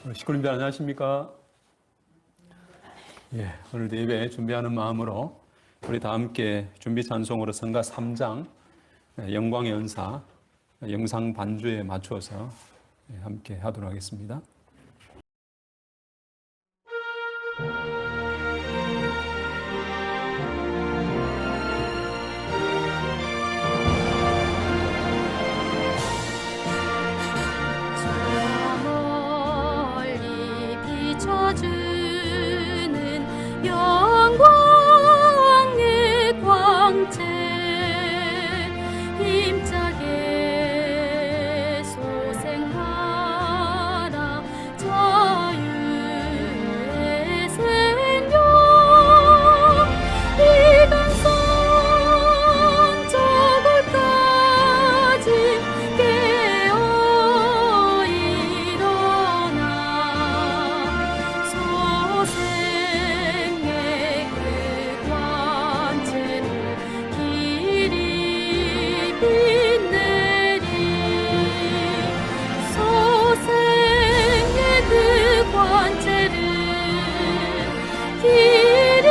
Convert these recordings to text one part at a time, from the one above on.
우리 식구님들 안녕하십니까? 오늘도 예배 준비하는 마음으로 우리 다 함께 준비 찬송으로 성가 3장 영광의 연사 영상 반주에 맞추어서 함께 하도록 하겠습니다. 영광의 광채 힘차게 솟행하라 자유의 생명 이간성 저골까지 깨어 일어나 소생의 그 광채를 길이 빛내리 소생의 그 광채를 길이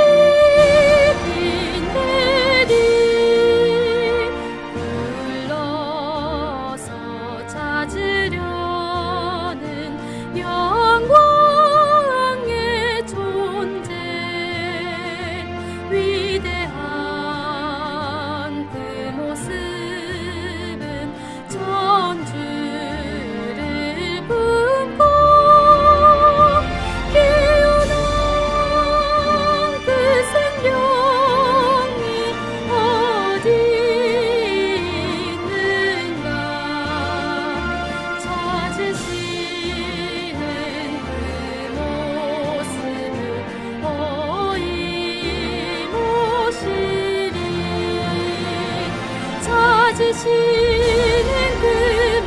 빛내리 불러서 찾으려는 영광의 존재 위대한 그 모습은 전주를 품고 깨어난 그 생명이 어디 있는가 찾으시는 그 모습을 어이모시리 찾으시는 그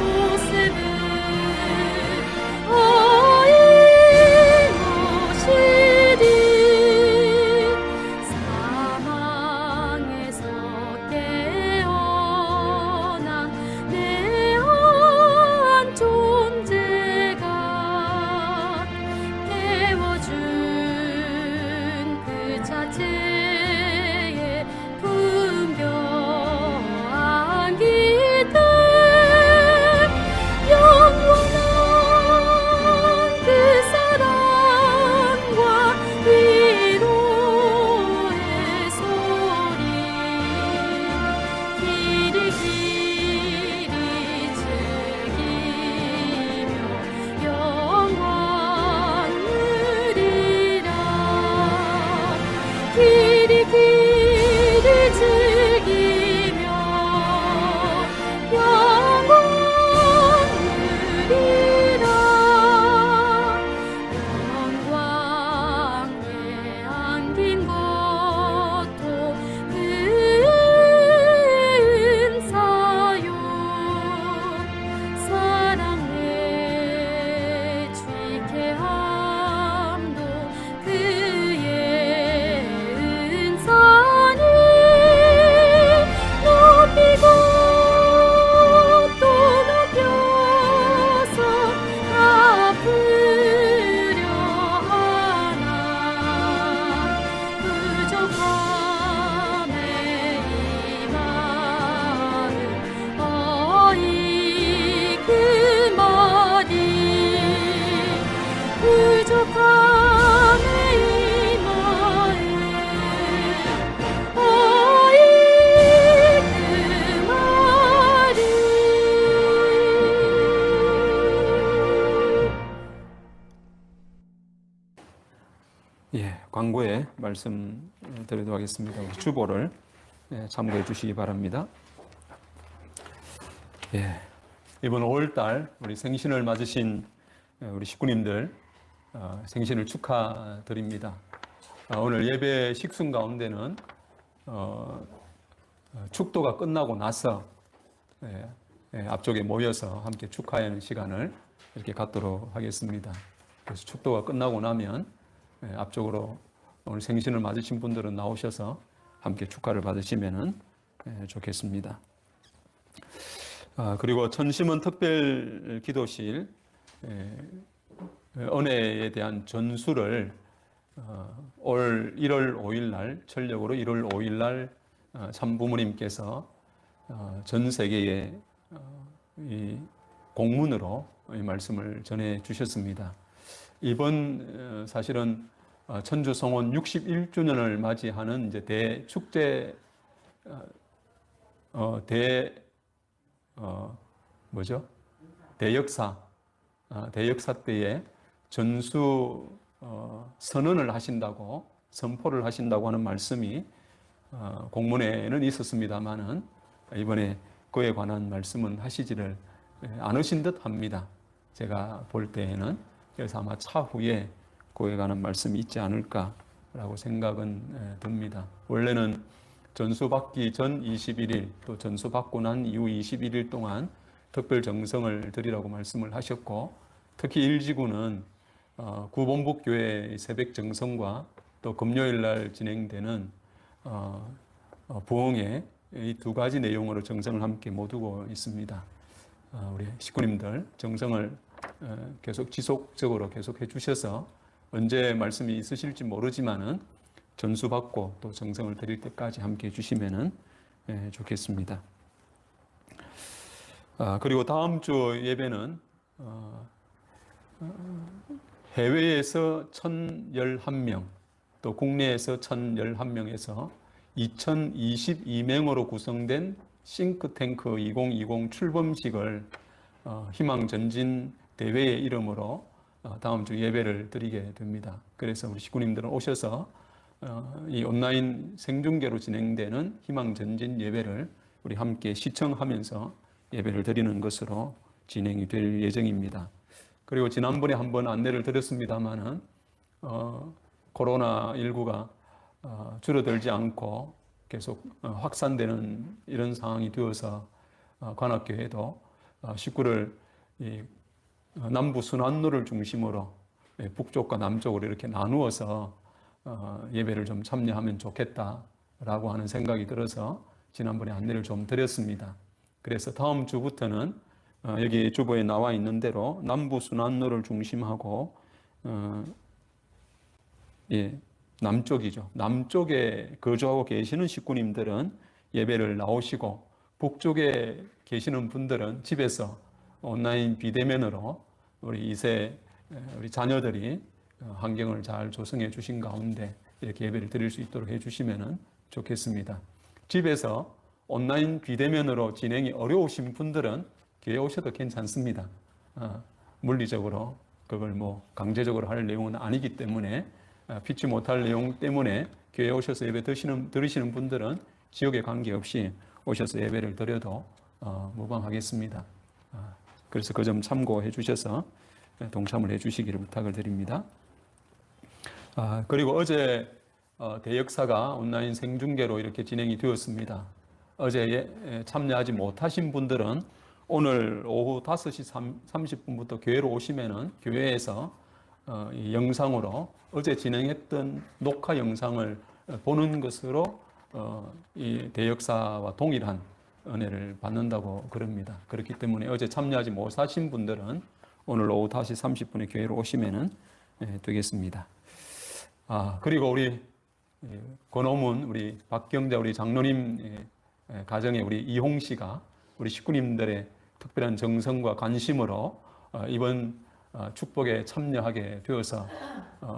모습을 어이모시리 사망에서 깨어난 내한 존재가 깨워준 그 자체의 분별한 기대 영원한 그 사랑과 위로의 소리 길이 길이 즐기며 영광 누리라 길이 길이 즐기며 영광 누리라 영광에 안긴 것도 은사요 사랑에 취케함도 그의 은사니 높이고 또 높여서 갚으려 하나 부족함에 이 마음 어이 그 머리 부족함에 이 마음 어이 그 머리 광고에 말씀 드리도록 하겠습니다. 우리 주보를 참고해 주시기 바랍니다. 이번 5월달 우리 생신을 맞으신 우리 식구님들 생신을 축하드립니다. 오늘 예배 식순 가운데는 축도가 끝나고 나서 앞쪽에 모여서 함께 축하하는 시간을 이렇게 갖도록 하겠습니다. 그래서 축도가 끝나고 나면 앞쪽으로 오늘 생신을 맞으신 분들은 나오셔서 함께 축하를 받으시면 좋겠습니다. 그리고 천심원 특별 기도실 은혜에 대한 전수를 올 1월 5일 날 전력으로 1월 5일 날 참부모님께서 전 세계에 이 공문으로 이 말씀을 전해 주셨습니다. 이번 사실은 천주 성원 61주년을 맞이하는 이제 대축제 뭐죠? 대역사 때에 전수 선언을 하신다고 선포를 하신다고 하는 말씀이 공문에는 있었습니다만은 이번에 그에 관한 말씀은 하시지를 않으신 듯 합니다. 제가 볼 때에는. 그래서 아마 차후에 그에 관한 말씀이 있지 않을까라고 생각은 듭니다. 원래는 전수받기 전 21일 또 전수받고 난 이후 21일 동안 특별 정성을 드리라고 말씀을 하셨고, 특히 일지구는 구본북교회 새벽 정성과 또 금요일 날 진행되는 부흥회 이 두 가지 내용으로 정성을 함께 모두고 있습니다. 우리 식구님들 정성을 계속 지속적으로 계속해 주셔서 언제 말씀이 있으실지 모르지만은 전수받고 또 정성을 드릴 때까지 함께 해주시면은 좋겠습니다. 그리고 다음 주 예배는 해외에서 1,011명, 또 국내에서 1,011명에서 2,022명으로 구성된 싱크탱크 2020 출범식을 희망전진 대회의 이름으로 다음 주 예배를 드리게 됩니다. 그래서 우리 식구님들은 오셔서 이 온라인 생중계로 진행되는 희망전진 예배를 우리 함께 시청하면서 예배를 드리는 것으로 진행이 될 예정입니다. 그리고 지난번에 한번 안내를 드렸습니다만은 코로나19가 줄어들지 않고 계속 확산되는 이런 상황이 되어서 관악교회도 식구를 남부 순환로를 중심으로 북쪽과 남쪽으로 이렇게 나누어서 예배를 좀 참여하면 좋겠다라고 하는 생각이 들어서 지난번에 안내를 좀 드렸습니다. 그래서 다음 주부터는 여기 주보에 나와 있는 대로 남부 순환로를 중심하고 남쪽이죠. 남쪽에 거주하고 계시는 식구님들은 예배를 나오시고, 북쪽에 계시는 분들은 집에서 온라인 비대면으로 우리 2세 우리 자녀들이 환경을 잘 조성해 주신 가운데 이렇게 예배를 드릴 수 있도록 해 주시면 좋겠습니다. 집에서 온라인 비대면으로 진행이 어려우신 분들은 교회 오셔도 괜찮습니다. 물리적으로 그걸 뭐 강제적으로 할 내용은 아니기 때문에, 피치 못할 내용 때문에 교회 오셔서 예배 들으시는 분들은 지역에 관계없이 오셔서 예배를 드려도 무방하겠습니다. 그래서 그 점 참고해 주셔서 동참을 해 주시기를 부탁을 드립니다. 그리고 어제 대역사가 온라인 생중계로 이렇게 진행이 되었습니다. 어제 참여하지 못하신 분들은 오늘 오후 5시 30분부터 교회로 오시면은 교회에서 이 영상으로 어제 진행했던 녹화 영상을 보는 것으로 이 대역사와 동일한 은혜를 받는다고 그럽니다. 그렇기 때문에 어제 참여하지 못하신 분들은 오늘 오후 5시 30분에 교회로 오시면은 되겠습니다. 그리고 우리 권오문 우리 박경자 우리 장로님 가정에 우리 이홍 씨가 우리 식구님들의 특별한 정성과 관심으로 이번 축복에 참여하게 되어서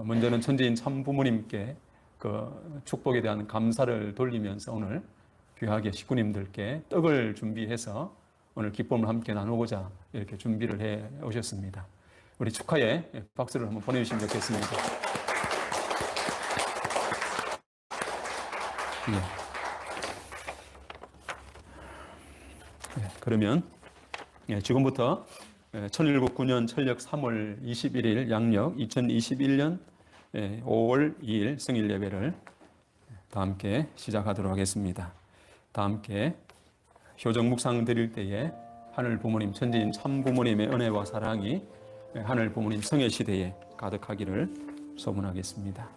먼저는 천지인 참부모님께 그 축복에 대한 감사를 돌리면서 오늘 귀하게 식구님들께 떡을 준비해서 오늘 기쁨을 함께 나누고자 이렇게 준비를 해 오셨습니다. 우리 축하에 박수를 한번 보내주시면 좋겠습니다. 그러면 지금부터 천일국 9년 철력 3월 21일 양력 2021년 5월 2일 성일 예배를 다 함께 시작하도록 하겠습니다. 다 함께 효정 묵상 드릴 때에 하늘 부모님 천지인 참 부모님의 은혜와 사랑이 하늘 부모님 성의 시대에 가득하기를 소문하겠습니다.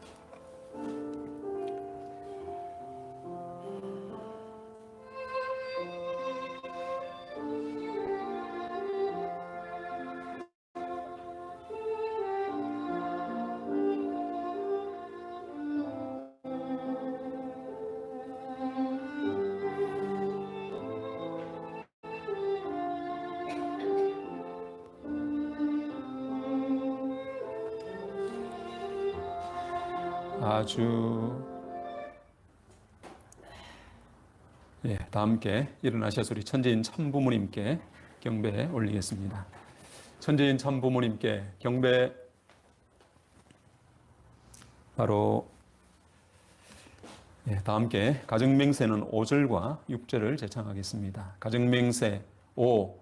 아주 다 함께 일어나셔서 우리 천재인 참부모님께 경배 올리겠습니다. 천재인 참부모님께 경배. 바로 다 함께 가정맹세는 5절과 6절을 제창하겠습니다. 가정맹세 5.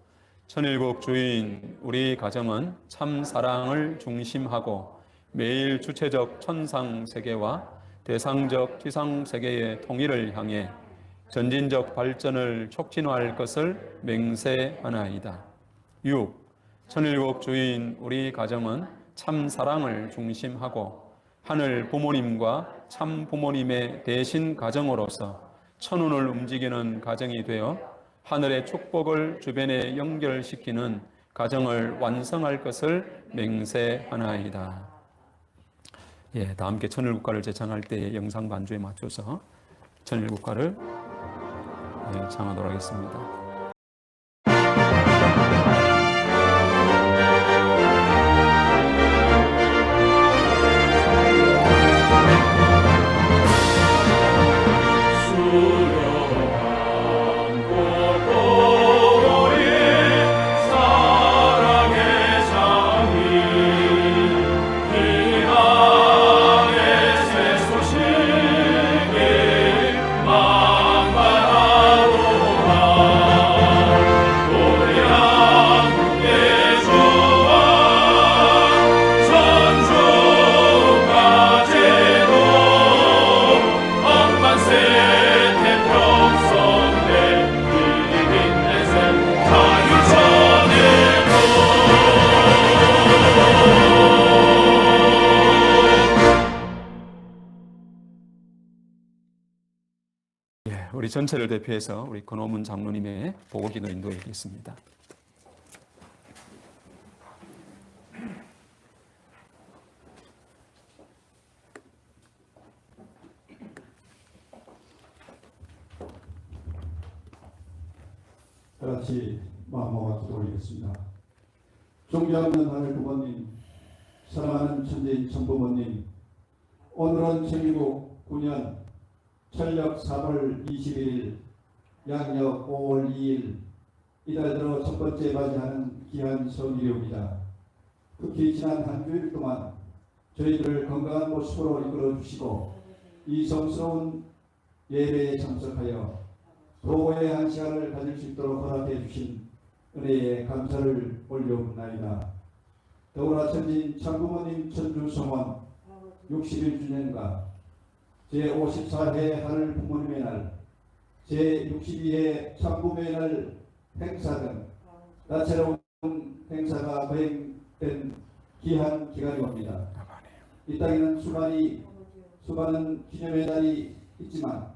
천일국 주인 우리 가정은 참 사랑을 중심하고 매일 주체적 천상 세계와 대상적 지상 세계의 통일을 향해 전진적 발전을 촉진할 것을 맹세하나이다. 6. 천일국 주인 우리 가정은 참 사랑을 중심하고 하늘 부모님과 참 부모님의 대신 가정으로서 천운을 움직이는 가정이 되어 하늘의 축복을 주변에 연결시키는 가정을 완성할 것을 맹세하나이다. 다 함께 천일국가를 제창할 때의 영상 반주에 맞춰서 천일국가를 창하도록 하겠습니다. 우리 전체를 대표해서 우리 권호문 장로님의 보고기도 인도해드리겠습니다. 다 같이 마음모아 기도 올리겠습니다. 존경하는 하늘 부모님, 사랑하는 천재인 천부모님, 오늘은 천일국 9년 철력 3월 21일, 양력 5월 2일, 이달 들어 첫 번째 맞이하는 귀한 성일이옵니다. 특히 지난 한 주일 동안 저희들을 건강한 모습으로 이끌어 주시고 이 성스러운 예배에 참석하여 도고의 한 시간을 가질 수 있도록 허락해 주신 은혜에 감사를 올려옵나이다. 더불어 천진 참부모님 천주성원 61주년과 제54회 하늘 부모님의 날, 제62회 참부모의 날 행사 등 다채로운 행사가 거행된 귀한 기간이 옵니다. 이 땅에는 수많은 기념의 날이 있지만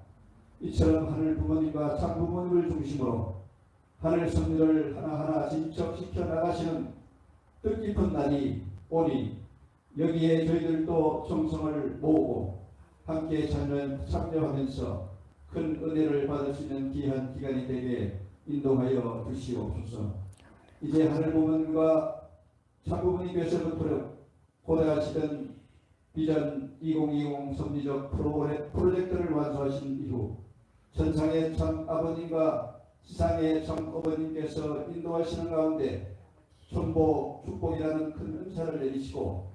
이처럼 하늘 부모님과 참부모님을 중심으로 하늘 섭리를 하나하나 진척시켜 나가시는 뜻깊은 날이 오니 여기에 저희들도 정성을 모으고 함께 참여하면서 큰 은혜를 받을 수 있는 귀한 기간이 되게 인도하여 주시옵소서. 이제 하늘 부모님과 참부모님께서부터 고대하시던 비전 2020 섭리적 프로젝트를 완수하신 이후 천상의 참 아버님과 지상의 참 어머님께서 인도하시는 가운데 천보 축복이라는 큰 은사를 내리시고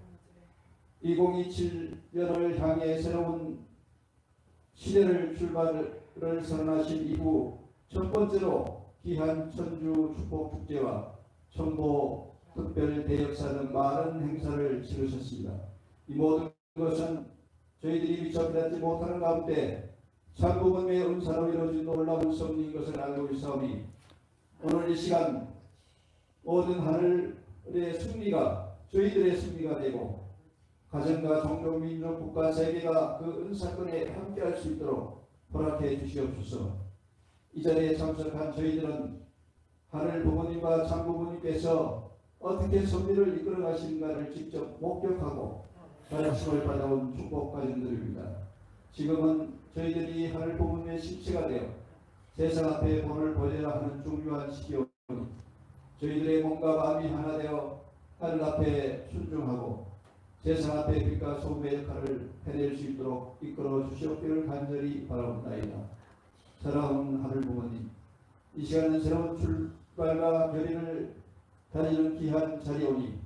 2027년을 향해 새로운 시대를 출발을 선언하신 이후 첫 번째로 귀한 천주 축복 축제와 천보 특별 대역사 등 많은 행사를 치르셨습니다. 이 모든 것은 저희들이 미처 깨닫지 못하는 가운데 참부모님의 은사로 이루어진 놀라운 섭리인 것을 알고 있사오니 오늘 이 시간 모든 하늘의 승리가 저희들의 승리가 되고 가정과 종족, 민족, 국가, 세계가 그 은사권에 함께할 수 있도록 허락해 주시옵소서. 이 자리에 참석한 저희들은 하늘 부모님과 참부모님께서 어떻게 섭리를 이끌어 가시는가를 직접 목격하고 가르침을 받아온 축복 가정들입니다. 지금은 저희들이 하늘 부모님의 실체가 되어 세상 앞에 본을 보여야 하는 중요한 시기오니 저희들의 몸과 마음이 하나 되어 하늘 앞에 순종하고 세상 앞에 빛과 소금의 역할을 해낼 수 있도록 이끌어 주시옵기를 간절히 바라옵나이다. 사랑하는 하늘 부모님, 이 시간은 새로운 출발과 결의를 다지는 귀한 자리오니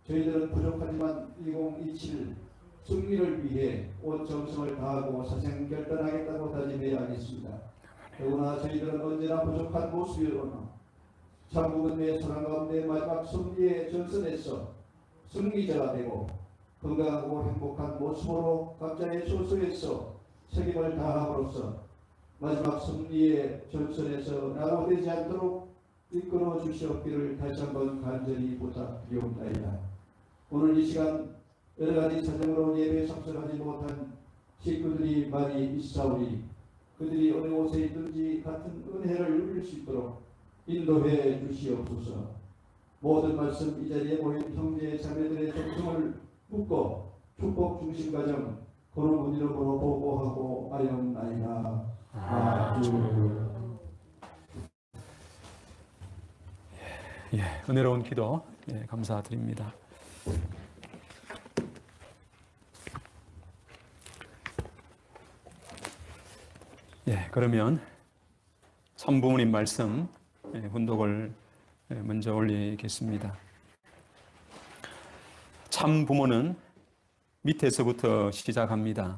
저희들은 부족하지만 2027 승리를 위해 온 정성을 다하고 사생결단하겠다고 다짐해야 하겠습니다. 더구나 저희들은 언제나 부족한 모습이오나 참부근의 소랑 가운데 마지막 승리의 전선에서 승리자가 되고 건강하고 행복한 모습으로 각자의 소속에서 책임을 다함으로써 마지막 승리의 전선에서 낙오되지 않도록 이끌어 주시옵기를 다시 한번 간절히 부탁드리옵나이다. 오늘 이 시간 여러 가지 사정으로 예배에 참석하지 못한 식구들이 많이 있사오니 그들이 어느 곳에 있든지 같은 은혜를 누릴 수 있도록 인도해 주시옵소서. 모든 말씀 이 자리에 모인 형제 자매들의 정성을 묻고 축복 중심 가정 그런 이름으로 보고하고 아영나이다. 아주 은혜로운 기도 감사드립니다. 그러면 참부모님 말씀 훈독을 먼저 올리겠습니다. 참부모는 밑에서부터 시작합니다.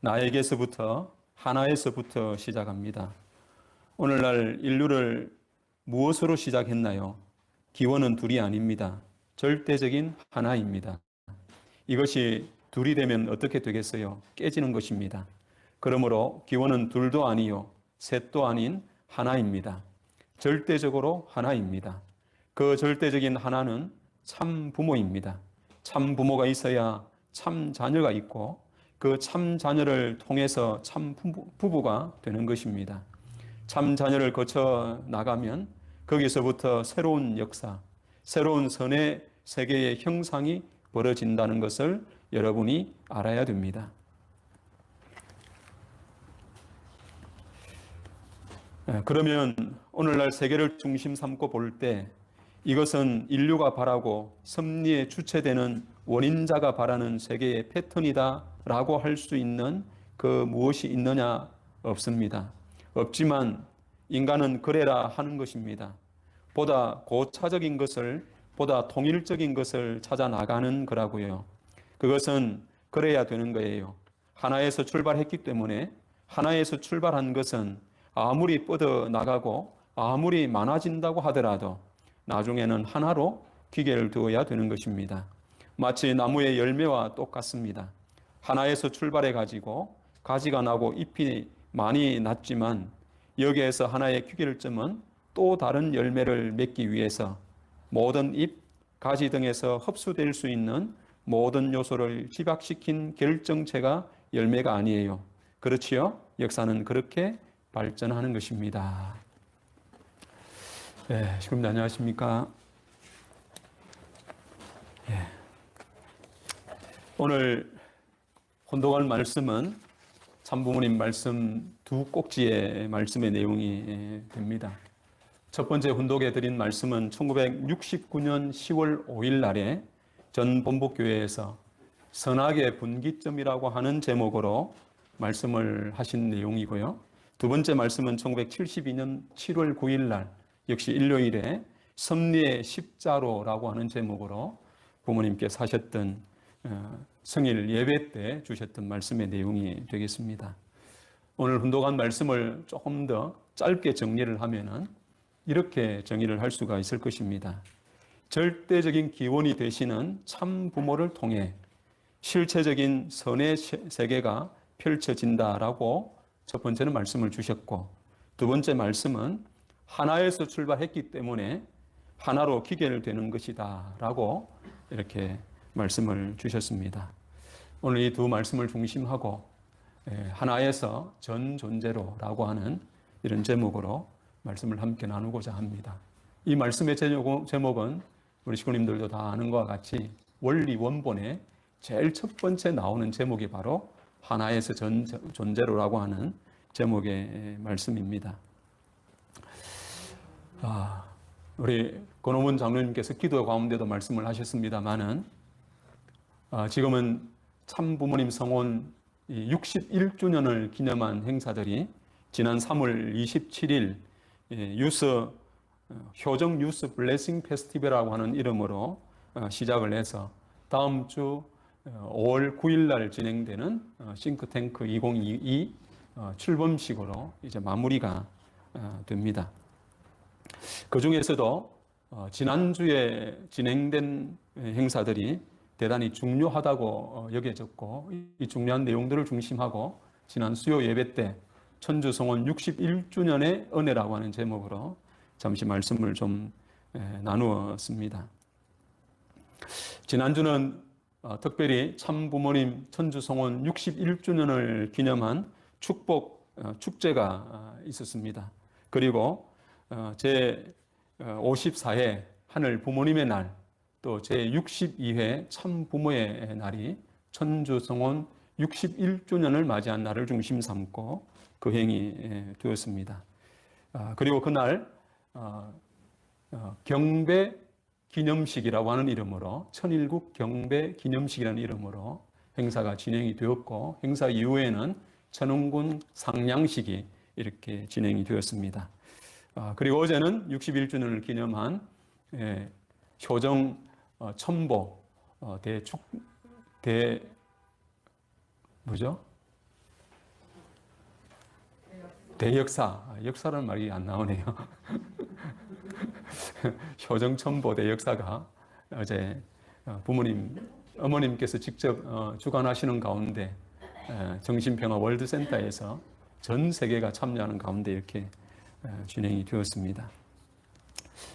나에게서부터 하나에서부터 시작합니다. 오늘날 인류를 무엇으로 시작했나요? 기원은 둘이 아닙니다. 절대적인 하나입니다. 이것이 둘이 되면 어떻게 되겠어요? 깨지는 것입니다. 그러므로 기원은 둘도 아니요 셋도 아닌 하나입니다. 절대적으로 하나입니다. 그 절대적인 하나는 참 부모입니다. 참 부모가 있어야 참 자녀가 있고 그 참 자녀를 통해서 참 부부가 되는 것입니다. 참 자녀를 거쳐 나가면 거기서부터 새로운 역사, 새로운 선의 세계의 형상이 벌어진다는 것을 여러분이 알아야 됩니다. 그러면 오늘날 세계를 중심 삼고 볼 때 이것은 인류가 바라고 섭리에 주체되는 원인자가 바라는 세계의 패턴이다 라고 할 수 있는 그 무엇이 있느냐? 없습니다. 없지만 인간은 그래라 하는 것입니다. 보다 고차적인 것을, 보다 통일적인 것을 찾아 나가는 거라고요. 그것은 그래야 되는 거예요. 하나에서 출발했기 때문에 하나에서 출발한 것은 아무리 뻗어나가고 아무리 많아진다고 하더라도 나중에는 하나로 기계를 두어야 되는 것입니다. 마치 나무의 열매와 똑같습니다. 하나에서 출발해 가지고 가지가 나고 잎이 많이 났지만 여기에서 하나의 귀결점은 또 다른 열매를 맺기 위해서 모든 잎, 가지 등에서 흡수될 수 있는 모든 요소를 집약시킨 결정체가 열매가 아니에요. 그렇지요? 역사는 그렇게 발전하는 것입니다. 시청자분들 안녕하십니까? 오늘 혼독할 말씀은 참부모님 말씀 두 꼭지의 말씀의 내용이 됩니다. 첫 번째 혼독해 드린 말씀은 1969년 10월 5일 날에 전 본복교회에서 선악의 분기점이라고 하는 제목으로 말씀을 하신 내용이고요. 두 번째 말씀은 1972년 7월 9일 날 역시 일요일에 섭리의 십자로라고 하는 제목으로 부모님께서 하셨던 성일 예배 때 주셨던 말씀의 내용이 되겠습니다. 오늘 훈독한 말씀을 조금 더 짧게 정리를 하면은 이렇게 정의를 할 수가 있을 것입니다. 절대적인 기원이 되시는 참 부모를 통해 실체적인 선의 세계가 펼쳐진다라고 첫 번째는 말씀을 주셨고 두 번째 말씀은 하나에서 출발했기 때문에 하나로 기결되는 것이다 라고 이렇게 말씀을 주셨습니다. 오늘 이 두 말씀을 중심하고 하나에서 전 존재로 라고 하는 이런 제목으로 말씀을 함께 나누고자 합니다. 이 말씀의 제목은 우리 식구님들도 다 아는 것과 같이 원리 원본에 제일 첫 번째 나오는 제목이 바로 하나에서 전 존재로라고 하는 제목의 말씀입니다. 우리 권호문 장로님께서 기도 가운데도 말씀을 하셨습니다마는 지금은 참 부모님 성원 61주년을 기념한 행사들이 지난 3월 27일 효정 유스 블레싱 페스티벌이라고 하는 이름으로 시작을 해서 다음 주 5월 9일 날 진행되는 싱크탱크 2022 출범식으로 이제 마무리가 됩니다. 그 중에서도 지난주에 진행된 행사들이 대단히 중요하다고 여겨졌고, 이 중요한 내용들을 중심하고 지난 수요 예배 때 천주 성원 61주년의 은혜라고 하는 제목으로 잠시 말씀을 좀 나누었습니다. 지난주는 특별히 참 부모님 천주 성원 61주년을 기념한 축복 축제가 있었습니다. 그리고 제 54회 하늘 부모님의 날, 또 제 62회 참 부모의 날이 천주 성원 61주년을 맞이한 날을 중심 삼고 그 행이 되었습니다. 그리고 그날 경배 기념식이라고 하는 이름으로, 천일국 경배 기념식이라는 이름으로 행사가 진행이 되었고, 행사 이후에는 천운군 상냥식이 이렇게 진행이 되었습니다. 그리고 어제는 61주년을 기념한 효정 첨보 대역사, 역사라는 말이 안 나오네요. 효정 첨보 대역사가 어제 어머님께서 직접 주관하시는 가운데 정신평화 월드센터에서 전 세계가 참여하는 가운데 이렇게 진행이 되었습니다.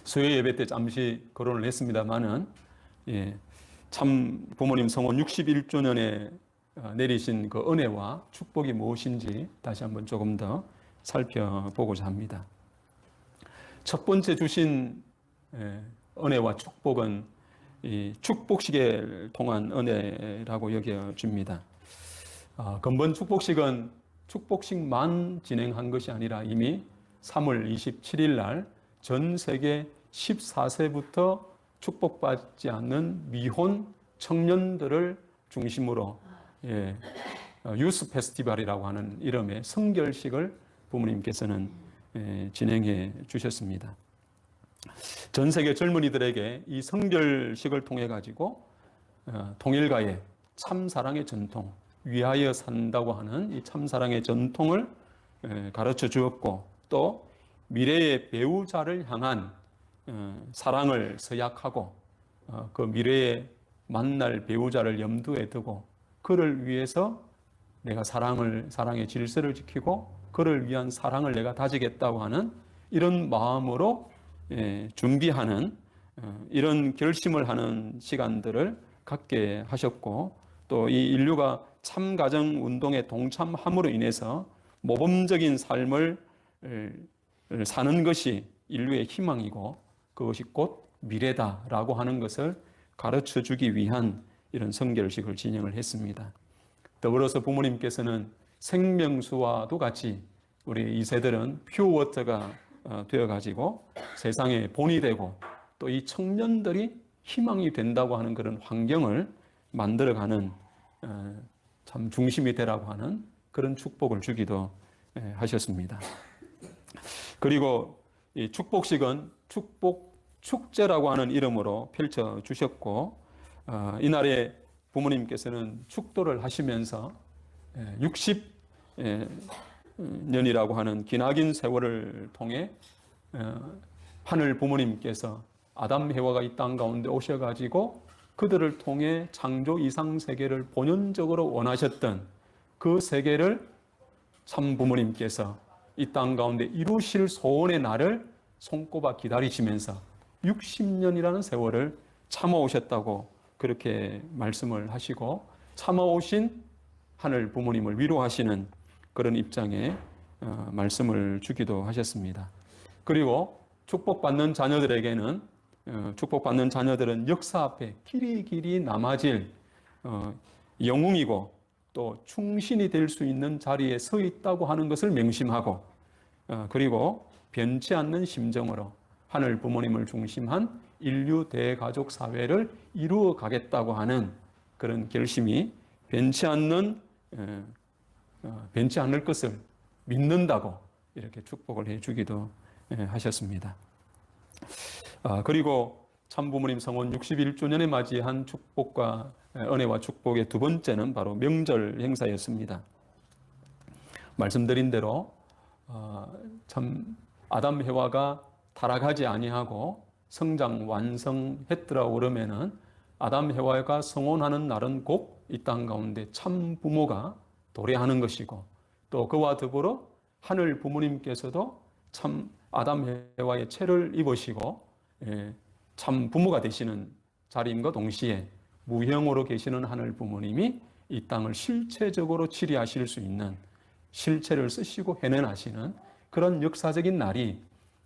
수요 예배 때 잠시 거론을 했습니다만은, 참 부모님 성원 61주년에 내리신 그 은혜와 축복이 무엇인지 다시 한번 조금 더 살펴보고자 합니다. 첫 번째 주신 은혜와 축복은 이 축복식에 통한 은혜라고 여겨집니다. 근본 축복식은 축복식만 진행한 것이 아니라 이미 3월 27일 날 전 세계 14세부터 축복받지 않는 미혼 청년들을 중심으로 유스 페스티벌이라고 하는 이름의 성결식을 부모님께서는 진행해 주셨습니다. 전 세계 젊은이들에게 이 성결식을 통해 가지고 통일가의 참사랑의 전통, 위하여 산다고 하는 이 참사랑의 전통을 가르쳐 주었고, 또 미래의 배우자를 향한 사랑을 서약하고 그 미래에 만날 배우자를 염두에 두고 그를 위해서 내가 사랑의 질서를 지키고 그를 위한 사랑을 내가 다지겠다고 하는 이런 마음으로 준비하는 이런 결심을 하는 시간들을 갖게 하셨고, 또 이 인류가 참가정 운동에 동참함으로 인해서 모범적인 삶을 사는 것이 인류의 희망이고 그것이 곧 미래다라고 하는 것을 가르쳐 주기 위한 이런 성결식을 진행을 했습니다. 더불어서 부모님께서는 생명수와도 같이 우리 2세들은 퓨어워터가 되어가지고 세상의 본이 되고 또 이 청년들이 희망이 된다고 하는 그런 환경을 만들어가는 참 중심이 되라고 하는 그런 축복을 주기도 하셨습니다. 그리고 이 축복식은 축복 축제라고 하는 이름으로 펼쳐 주셨고, 이날에 부모님께서는 축도를 하시면서 60년이라고 하는 기나긴 세월을 통해 하늘 부모님께서 아담 해와가 이 땅 가운데 오셔가지고 그들을 통해 창조 이상 세계를 본연적으로 원하셨던 그 세계를 참 부모님께서 이 땅 가운데 이루실 소원의 날을 손꼽아 기다리시면서 60년이라는 세월을 참아오셨다고 그렇게 말씀을 하시고, 참아오신 하늘 부모님을 위로하시는 그런 입장에 말씀을 주기도 하셨습니다. 그리고 축복받는 자녀들에게는 축복받는 자녀들은 역사 앞에 길이 남아질 영웅이고 또 충신이 될 수 있는 자리에 서 있다고 하는 것을 명심하고, 그리고 변치 않는 심정으로 하늘 부모님을 중심한 인류 대가족 사회를 이루어 가겠다고 하는 그런 결심이 변치 않을 것을 믿는다고 이렇게 축복을 해주기도 하셨습니다. 그리고 참부모님 성원 61주년에 맞이한 축복과 은혜와 축복의 두 번째는 바로 명절 행사였습니다. 말씀드린 대로 참 아담 해와가 타락하지 아니하고 성장 완성했더라고 그러면은 아담 해와가 성혼하는 날은 곧 이 땅 가운데 참 부모가 도래하는 것이고 또 그와 더불어 하늘 부모님께서도 참 아담 해와의 체를 입으시고 참 부모가 되시는 자리임과 동시에 무형으로 계시는 하늘 부모님이 이 땅을 실체적으로 치리하실 수 있는 실체를 쓰시고 해내나시는 그런 역사적인 날이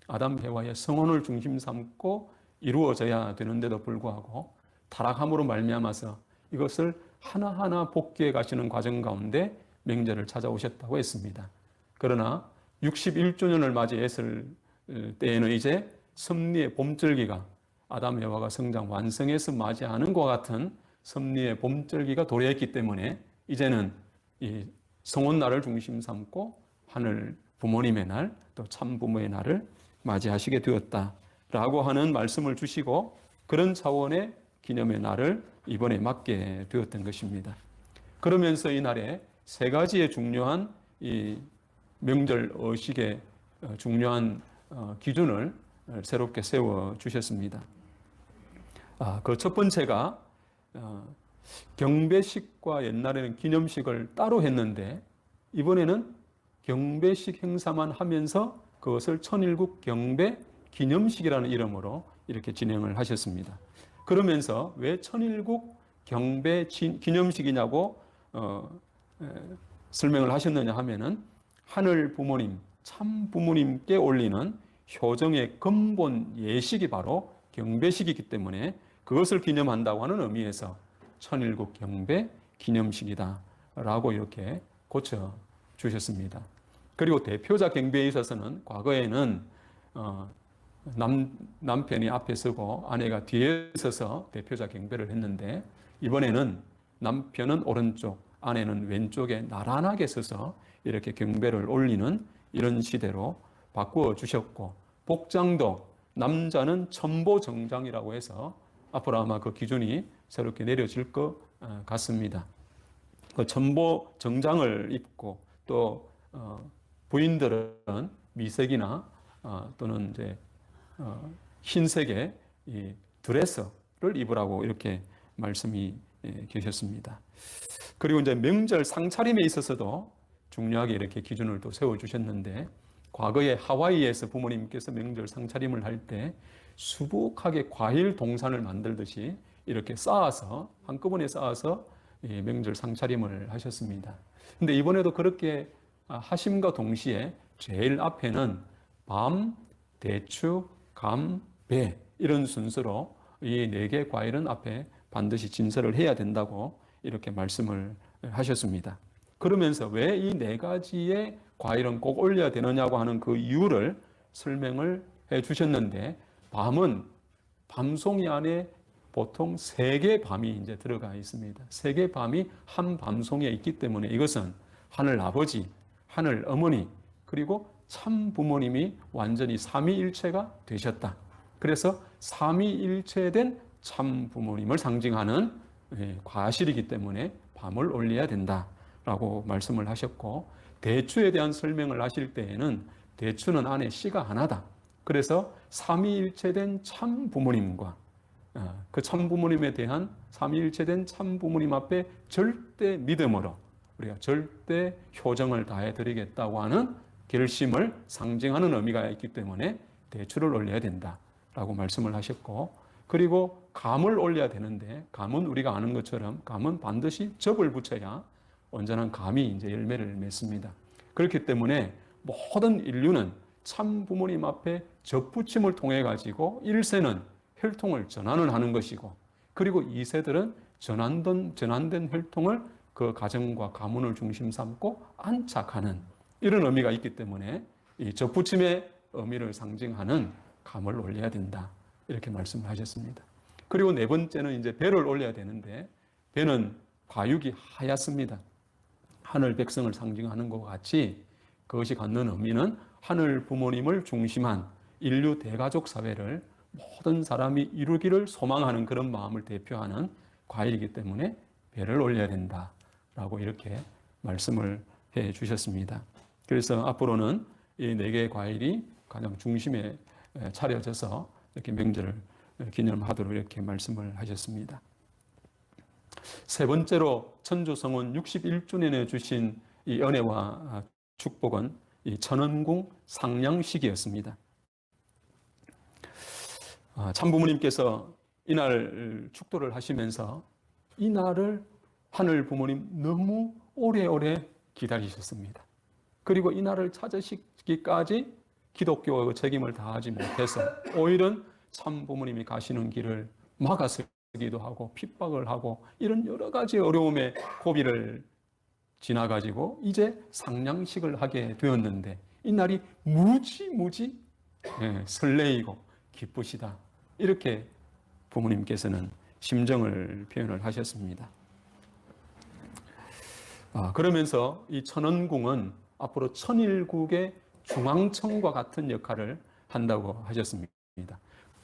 아담 해와의 성혼을 중심 삼고 이루어져야 되는데도 불구하고 타락함으로 말미암아서 이것을 하나하나 복귀해 가시는 과정 가운데 명절을 찾아오셨다고 했습니다. 그러나 61주년을 맞이했을 때에는 이제 섭리의 봄절기가 아담 해와가 성장 완성해서 맞이하는 것 같은 섭리의 봄절기가 도래했기 때문에 이제는 이 성혼날을 중심 삼고 하늘 부모님의 날, 또 참 부모의 날을 맞이하시게 되었다라고 하는 말씀을 주시고 그런 차원의 기념의 날을 이번에 맞게 되었던 것입니다. 그러면서 이 날에 세 가지의 중요한 이 명절 의식의 중요한 기준을 새롭게 세워 주셨습니다. 그 첫 번째가 경배식과 옛날에는 기념식을 따로 했는데 이번에는 경배식 행사만 하면서 그것을 천일국 경배 기념식이라는 이름으로 이렇게 진행을 하셨습니다. 그러면서 왜 천일국 경배 기념식이냐고 설명을 하셨느냐 하면은 하늘 부모님, 참 부모님께 올리는 효정의 근본 예식이 바로 경배식이기 때문에 그것을 기념한다고 하는 의미에서 천일국 경배 기념식이다라고 이렇게 고쳐 주셨습니다. 그리고 대표자 경배에 있어서는 과거에는 남편이 앞에 서고 아내가 뒤에 서서 대표자 경배를 했는데 이번에는 남편은 오른쪽, 아내는 왼쪽에 나란하게 서서 이렇게 경배를 올리는 이런 시대로 바꾸어 주셨고 복장도 남자는 첨보정장이라고 해서 앞으로 아마 그 기준이 새롭게 내려질 것 같습니다. 그 첨보정장을 입고 또 부인들은 미색이나 또는 이제 흰색의 이 드레스를 입으라고 이렇게 말씀이 계셨습니다. 그리고 이제 명절 상차림에 있어서도 중요하게 이렇게 기준을 또 세워주셨는데 과거에 하와이에서 부모님께서 명절 상차림을 할 때 수북하게 과일 동산을 만들듯이 이렇게 쌓아서 한꺼번에 쌓아서 명절 상차림을 하셨습니다. 근데 이번에도 그렇게 하심과 동시에 제일 앞에는 밤, 대추, 감, 배 이런 순서로 이 네 개 과일은 앞에 반드시 진설을 해야 된다고 이렇게 말씀을 하셨습니다. 그러면서 왜 이 네 가지의 과일은 꼭 올려야 되느냐고 하는 그 이유를 설명을 해 주셨는데 밤은 밤송이 안에 보통 3개 밤이 이제 들어가 있습니다. 3개 밤이 한 밤송이에 있기 때문에 이것은 하늘 아버지, 하늘 어머니, 그리고 참 부모님이 완전히 삼위일체가 되셨다. 그래서 삼위일체된 참 부모님을 상징하는 과실이기 때문에 밤을 올려야 된다라고 말씀을 하셨고 대추에 대한 설명을 하실 때에는 대추는 안에 씨가 하나다. 그래서 삼위일체된 참 부모님과 그 참 부모님에 대한 삼위일체된 참 부모님 앞에 절대 믿음으로 우리가 절대 효정을 다해 드리겠다고 하는 결심을 상징하는 의미가 있기 때문에 대추를 올려야 된다라고 말씀을 하셨고 그리고 감을 올려야 되는데 감은 우리가 아는 것처럼 감은 반드시 접을 붙여야 온전한 감이 이제 열매를 맺습니다. 그렇기 때문에 모든 인류는 참 부모님 앞에 접붙임을 통해 가지고 1세는 혈통을 전환을 하는 것이고 그리고 2세들은 전환된 혈통을 그 가정과 가문을 중심 삼고 안착하는 이런 의미가 있기 때문에 이 접붙임의 의미를 상징하는 감을 올려야 된다. 이렇게 말씀을 하셨습니다. 그리고 네 번째는 이제 배를 올려야 되는데 배는 과육이 하얗습니다. 하늘 백성을 상징하는 것 같이 그것이 갖는 의미는 하늘 부모님을 중심한 인류 대가족 사회를 모든 사람이 이루기를 소망하는 그런 마음을 대표하는 과일이기 때문에 배를 올려야 된다라고 이렇게 말씀을 해 주셨습니다. 그래서 앞으로는 이 네 개의 과일이 가장 중심에 차려져서 이렇게 명절을 기념하도록 이렇게 말씀을 하셨습니다. 세 번째로 천주성원 61주년에 주신 이 은혜와 축복은 이 천원궁 상냥식이었습니다. 참부모님께서 이날 축도를 하시면서 이 날을 하늘 부모님 너무 오래오래 기다리셨습니다. 그리고 이 날을 찾으시기까지 기독교의 그 책임을 다하지 못해서 오히려 참부모님이 가시는 길을 막아서기도 하고 핍박을 하고 이런 여러 가지 어려움의 고비를 지나가지고 이제 상냥식을 하게 되었는데 이 날이 무지 설레이고 기쁘시다. 이렇게 부모님께서는 심정을 표현을 하셨습니다. 그러면서 이 천원궁은 앞으로 천일국의 중앙청과 같은 역할을 한다고 하셨습니다.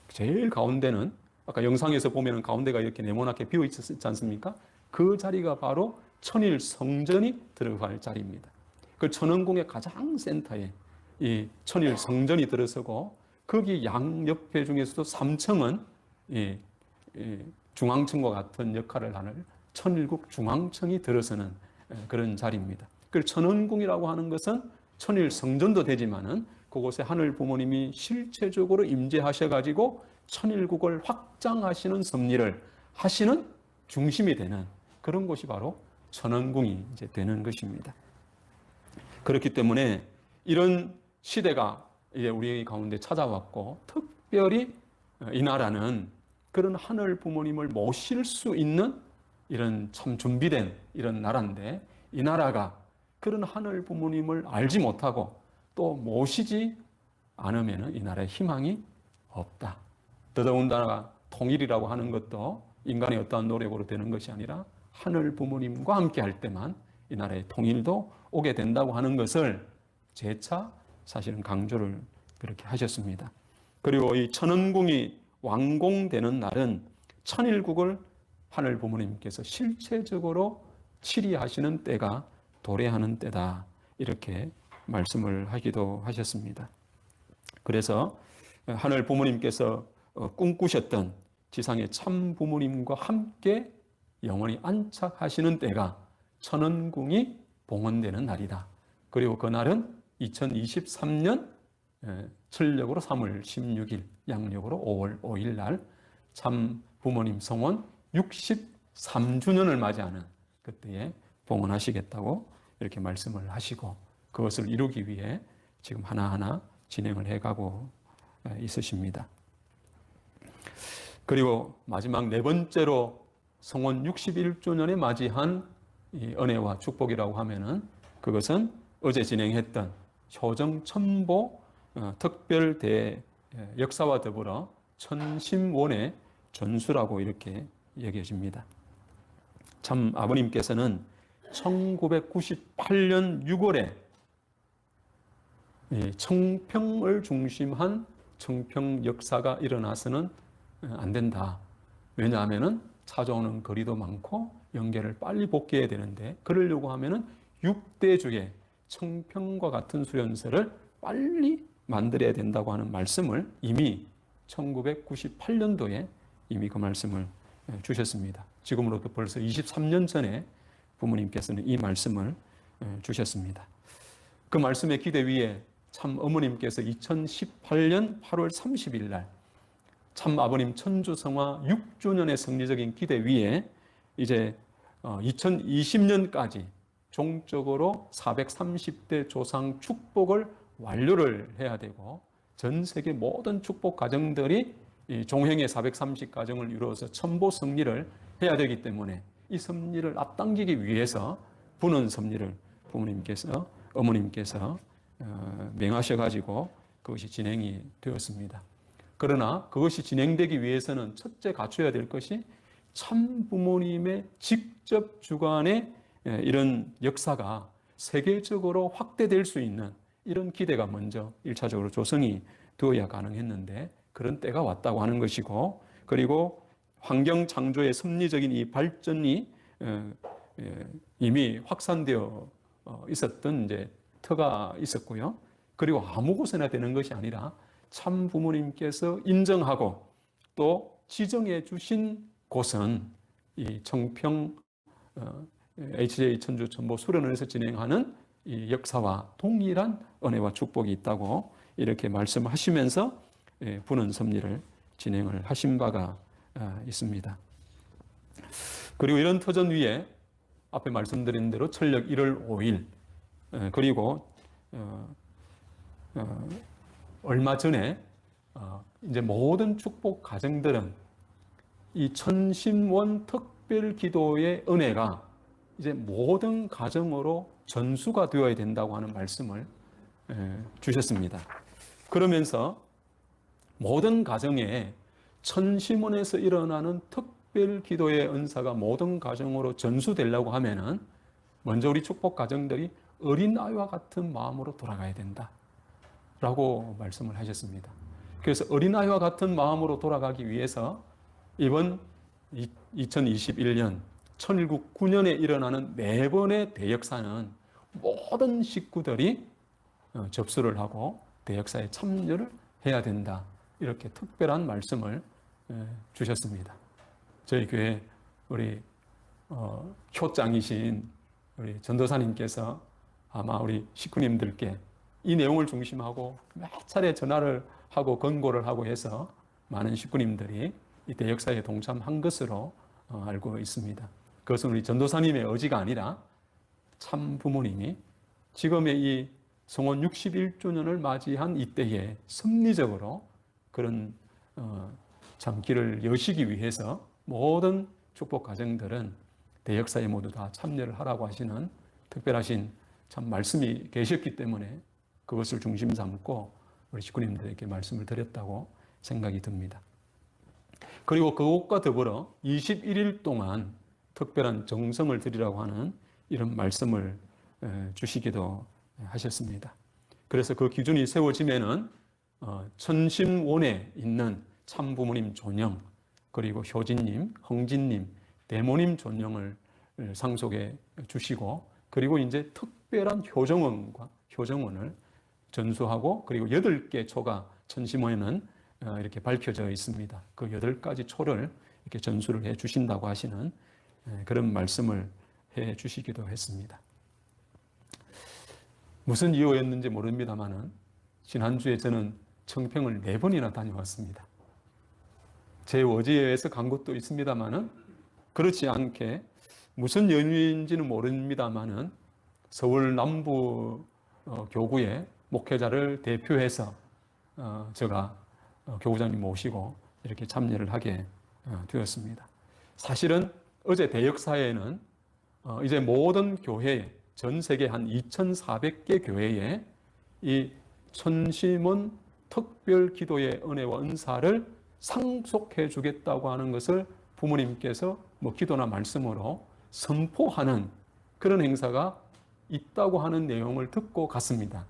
제일 가운데는 아까 영상에서 보면 가운데가 이렇게 네모나게 비어 있었지 않습니까? 그 자리가 바로 천일 성전이 들어갈 자리입니다. 그 천원궁의 가장 센터에 이 천일 성전이 들어서고 거기 양옆에 중에서도 3층은 이 중앙청과 같은 역할을 하는 천일국 중앙청이 들어서는 그런 자리입니다. 그 천원궁이라고 하는 것은 천일 성전도 되지만은 그곳에 하늘 부모님이 실체적으로 임재하셔가지고 천일국을 확장하시는 섭리를 하시는 중심이 되는 그런 곳이 바로 천원궁이 이제 되는 것입니다. 그렇기 때문에 이런 시대가 이제 우리 가운데 찾아왔고 특별히 이 나라는 그런 하늘 부모님을 모실 수 있는 이런 참 준비된 이런 나라인데 이 나라가 그런 하늘 부모님을 알지 못하고 또 모시지 않으면 이 나라에 희망이 없다. 더더군다나 통일이라고 하는 것도 인간의 어떠한 노력으로 되는 것이 아니라 하늘 부모님과 함께 할 때만 이 나라의 통일도 오게 된다고 하는 것을 재차 사실은 강조를 그렇게 하셨습니다. 그리고 이 천원궁이 완공되는 날은 천일국을 하늘 부모님께서 실체적으로 치리하시는 때가 도래하는 때다. 이렇게 말씀을 하기도 하셨습니다. 그래서 하늘 부모님께서 꿈꾸셨던 지상의 참 부모님과 함께 영원히 안착하시는 때가 천원궁이 봉헌되는 날이다. 그리고 그날은 2023년 철력으로 3월 16일, 양력으로 5월 5일 날 참 부모님 성원 63주년을 맞이하는 그때에 봉헌하시겠다고 이렇게 말씀을 하시고 그것을 이루기 위해 지금 하나하나 진행을 해가고 있으십니다. 그리고 마지막 네 번째로 성원 61주년에 맞이한 이 은혜와 축복이라고 하면은 그것은 어제 진행했던 효정천보 특별대 역사와 더불어 천심원의 전수라고 이렇게 여겨집니다. 참 아버님께서는 1998년 6월에 청평을 중심한 청평 역사가 일어나서는 안 된다. 왜냐하면은 찾아오는 거리도 많고 연계를 빨리 복귀해야 되는데 그러려고 하면은 6대주의 청평과 같은 수련소를 빨리 만들어야 된다고 하는 말씀을 이미 1998년도에 이미 그 말씀을 주셨습니다. 지금으로부터 벌써 23년 전에 부모님께서는 이 말씀을 주셨습니다. 그 말씀의 기대 위에 참 어머님께서 2018년 8월 30일 날 참 아버님 천주성화 6주년의 성리적인 기대 위에 이제 2020년까지 종적으로 430대 조상 축복을 완료를 해야 되고 전 세계 모든 축복 가정들이 이 종행의 430 가정을 이루어서 천보 섭리를 해야 되기 때문에 이 섭리를 앞당기기 위해서 부는 섭리를 부모님께서 어머님께서 명하셔가지고 그것이 진행이 되었습니다. 그러나 그것이 진행되기 위해서는 첫째 갖춰야 될 것이 참 부모님의 직접 주관의 이런 역사가 세계적으로 확대될 수 있는 이런 기대가 먼저 1차적으로 조성이 되어야 가능했는데 그런 때가 왔다고 하는 것이고, 그리고 환경 창조의 섭리적인 이 발전이 이미 확산되어 있었던 이제 터가 있었고요. 그리고 아무 곳에나 되는 것이 아니라 참 부모님께서 인정하고 또 지정해 주신 곳은 이 청평 HJ 천주 천보 수련원에서 진행하는 이 역사와 동일한 은혜와 축복이 있다고 이렇게 말씀하시면서 분원 섭리를 진행을 하신 바가 있습니다. 그리고 이런 터전 위에 앞에 말씀드린 대로 철력 1월 5일 그리고 얼마 전에 이제 모든 축복 가정들은 이 천심원 특별 기도의 은혜가 이제 모든 가정으로 전수가 되어야 된다고 하는 말씀을 주셨습니다. 그러면서 모든 가정에 천심원에서 일어나는 특별 기도의 은사가 모든 가정으로 전수되려고 하면은 먼저 우리 축복 가정들이 어린아이와 같은 마음으로 돌아가야 된다 라고 말씀을 하셨습니다. 그래서 어린아이와 같은 마음으로 돌아가기 위해서 이번 2021년 1019년에 일어나는 매번의 대역사는 모든 식구들이 접수를 하고 대역사에 참여를 해야 된다. 이렇게 특별한 말씀을 주셨습니다. 저희 교회 우리 효장이신 우리 전도사님께서 아마 우리 식구님들께 이 내용을 중심하고 몇 차례 전화를 하고 권고를 하고 해서 많은 식구님들이 이 대역사에 동참한 것으로 알고 있습니다. 그것은 우리 전도사님의 의지가 아니라 참 부모님이 지금의 이 성원 61주년을 맞이한 이때에 섭리적으로 그런 참 길을 여시기 위해서 모든 축복 가정들은 대역사에 모두 다 참여를 하라고 하시는 특별하신 참 말씀이 계셨기 때문에 그것을 중심 삼고 우리 식구님들에게 말씀을 드렸다고 생각이 듭니다. 그리고 그것과 더불어 21일 동안 특별한 정성을 드리라고 하는 이런 말씀을 주시기도 하셨습니다. 그래서 그 기준이 세워지면은 천심원에 있는 참부모님 존영, 그리고 효진님, 흥진님, 대모님 존영을 상속해 주시고, 그리고 이제 특별한 효정원을 전수하고, 그리고 8개 초가 천심원에는 이렇게 밝혀져 있습니다. 그 8가지 초를 이렇게 전수를 해 주신다고 하시는 그런 말씀을 해 주시기도 했습니다. 무슨 이유였는지 모릅니다만은 지난주에 저는 청평을 4번이나 다녀왔습니다. 제 의지에 의해서 간 것도 있습니다만은 그렇지 않게 무슨 연유인지는 모릅니다만은 서울 남부 교구의 목회자를 대표해서 제가 교구장님 모시고 이렇게 참여를 하게 되었습니다. 사실은 어제 대역사에는 이제 모든 교회, 전 세계 한 2,400개 교회에 이 천심원 특별 기도의 은혜와 은사를 상속해 주겠다고 하는 것을 부모님께서 기도나 말씀으로 선포하는 그런 행사가 있다고 하는 내용을 듣고 갔습니다.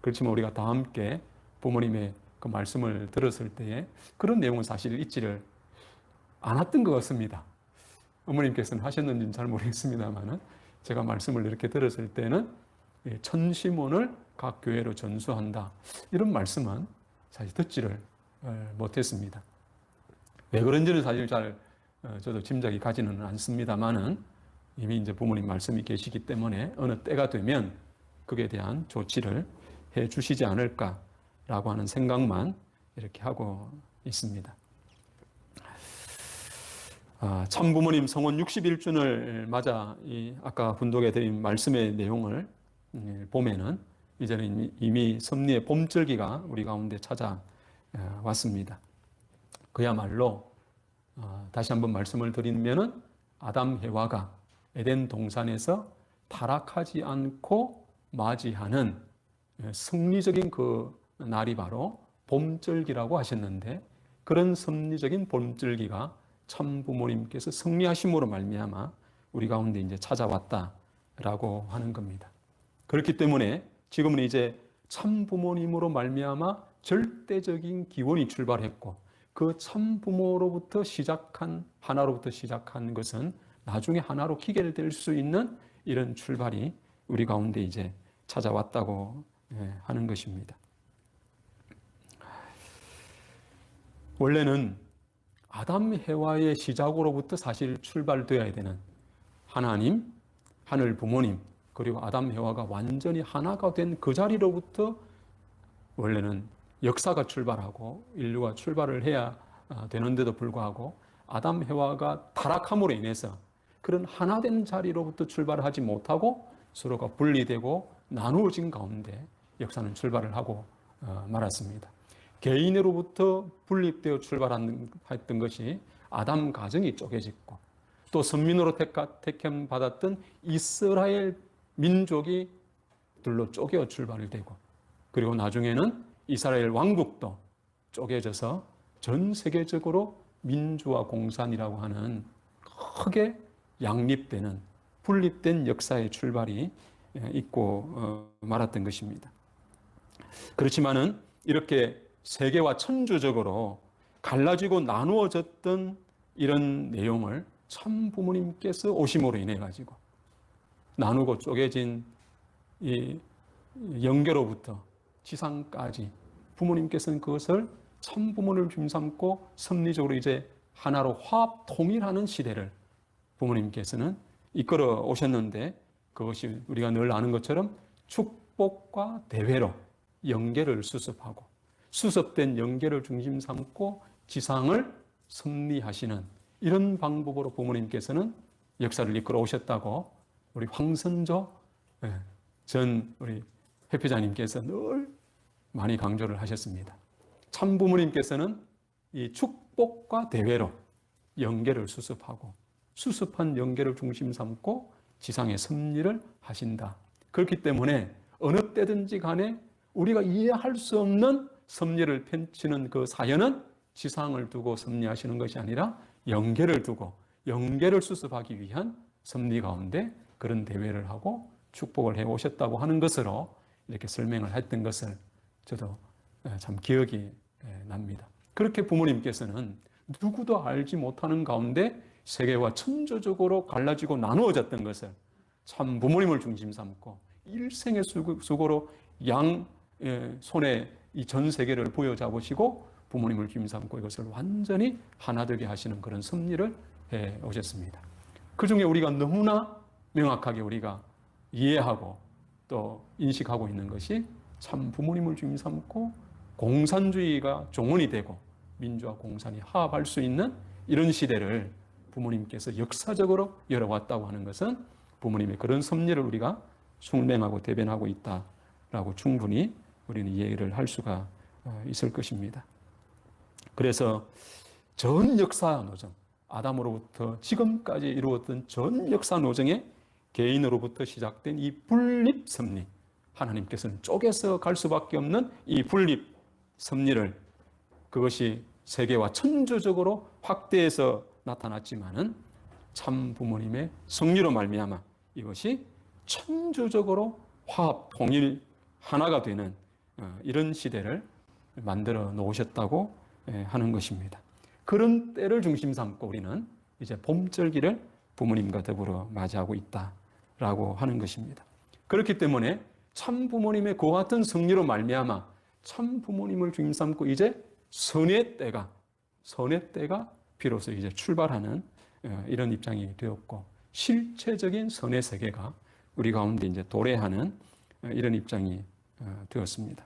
그렇지만 우리가 다 함께 부모님의 그 말씀을 들었을 때에 그런 내용은 사실 있지를 않았던 것 같습니다. 어머님께서는 하셨는지는 잘 모르겠습니다만은 제가 말씀을 이렇게 들었을 때는 천심원을 각 교회로 전수한다. 이런 말씀은 사실 듣지를 못했습니다. 왜 그런지는 사실 잘 저도 짐작이 가지는 않습니다만은 이미 이제 부모님 말씀이 계시기 때문에 어느 때가 되면 그에 대한 조치를 해 주시지 않을까라고 하는 생각만 이렇게 하고 있습니다. 참 부모님 성원 61주년을 맞아 아까 분독해 드린 말씀의 내용을 보면은 이제는 이미 섭리의 봄절기가 우리 가운데 찾아왔습니다. 그야말로 다시 한번 말씀을 드리면은 아담 해와가 에덴 동산에서 타락하지 않고 맞이하는 승리적인 그 날이 바로 봄절기라고 하셨는데, 그런 섭리적인 봄절기가 참 부모님께서 승리하심으로 말미암아 우리 가운데 이제 찾아왔다라고 하는 겁니다. 그렇기 때문에 지금은 이제 참 부모님으로 말미암아 절대적인 기원이 출발했고 그 참 부모로부터 시작한 하나로부터 시작한 것은 나중에 하나로 기결될 수 있는 이런 출발이 우리 가운데 이제 찾아왔다고 하는 것입니다. 원래는 아담 해와의 시작으로부터 사실 출발되어야 되는 하나님, 하늘 부모님, 그리고 아담 해와가 완전히 하나가 된 그 자리로부터 원래는 역사가 출발하고 인류가 출발을 해야 되는데도 불구하고 아담 해와가 타락함으로 인해서 그런 하나된 자리로부터 출발하지 못하고 서로가 분리되고 나누어진 가운데 역사는 출발을 하고 말았습니다. 개인으로부터 분립되어 출발했던 것이 아담 가정이 쪼개졌고 또 선민으로 택함 받았던 이스라엘 민족이 둘로 쪼개어 출발이 되고 그리고 나중에는 이스라엘 왕국도 쪼개져서 전 세계적으로 민주화 공산이라고 하는 크게 양립되는 분립된 역사의 출발이 있고 말았던 것입니다. 그렇지만은 이렇게 세계와 천주적으로 갈라지고 나누어졌던 이런 내용을 참 부모님께서 오심으로 인해 가지고 나누고 쪼개진 이 영계로부터 지상까지 부모님께서는 그것을 참 부모를 중심삼고 섭리적으로 이제 하나로 화합 통일하는 시대를 부모님께서는 이끌어 오셨는데 그것이 우리가 늘 아는 것처럼 축복과 대회로 영계를 수습하고 수습된 영계를 중심 삼고 지상을 섭리하시는 이런 방법으로 부모님께서는 역사를 이끌어 오셨다고 우리 황선조 전 우리 회피자님께서 늘 많이 강조를 하셨습니다. 참 부모님께서는 이 축복과 대회로 영계를 수습하고 수습한 영계를 중심 삼고 지상의 섭리를 하신다. 그렇기 때문에 어느 때든지 간에 우리가 이해할 수 없는 섭리를 펼치는 그 사연은 지상을 두고 섭리하시는 것이 아니라 영계를 두고 영계를 수습하기 위한 섭리 가운데 그런 대회를 하고 축복을 해 오셨다고 하는 것으로 이렇게 설명을 했던 것을 저도 참 기억이 납니다. 그렇게 부모님께서는 누구도 알지 못하는 가운데 세계와 천조적으로 갈라지고 나누어졌던 것을 참 부모님을 중심 삼고 일생의 수고로 양 손에 이 전 세계를 부여잡으시고 부모님을 중심 삼고 이것을 완전히 하나 되게 하시는 그런 섭리를 해 오셨습니다. 그 중에 우리가 너무나 명확하게 우리가 이해하고 또 인식하고 있는 것이 참 부모님을 중심 삼고 공산주의가 종언이 되고 민주화 공산이 화합할 수 있는 이런 시대를 부모님께서 역사적으로 열어왔다고 하는 것은 부모님의 그런 섭리를 우리가 숭맹하고 대변하고 있다라고 충분히 우리는 이해를 할 수가 있을 것입니다. 그래서 전 역사 노정, 아담으로부터 지금까지 이루었던 전 역사 노정에 개인으로부터 시작된 이 분립 섭리, 하나님께서는 쪼개서 갈 수밖에 없는 이 분립 섭리를 그것이 세계와 천주적으로 확대해서 나타났지만은 참 부모님의 섭리로 말미암아 이것이 천주적으로 화합, 통일, 하나가 되는 이런 시대를 만들어 놓으셨다고 하는 것입니다. 그런 때를 중심 삼고 우리는 이제 봄절기를 부모님과 더불어 맞이하고 있다라고 하는 것입니다. 그렇기 때문에 참 부모님의 그와 같은 섭리로 말미암아 참 부모님을 중심 삼고 이제 선의 때가 비로소 이제 출발하는 이런 입장이 되었고 실체적인 선의 세계가 우리 가운데 이제 도래하는 이런 입장이 되었습니다.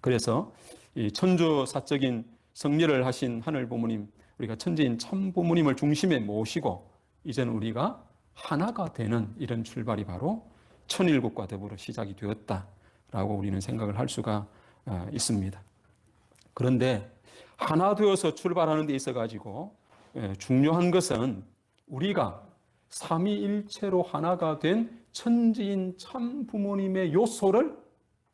그래서 이 천주사적인 성리를 하신 하늘 부모님, 우리가 천지인 참 부모님을 중심에 모시고 이제는 우리가 하나가 되는 이런 출발이 바로 천일국과 더불어 시작이 되었다라고 우리는 생각을 할 수가 있습니다. 그런데 하나 되어서 출발하는 데 있어 가지고 중요한 것은 우리가 삼위일체로 하나가 된 천지인 참 부모님의 요소를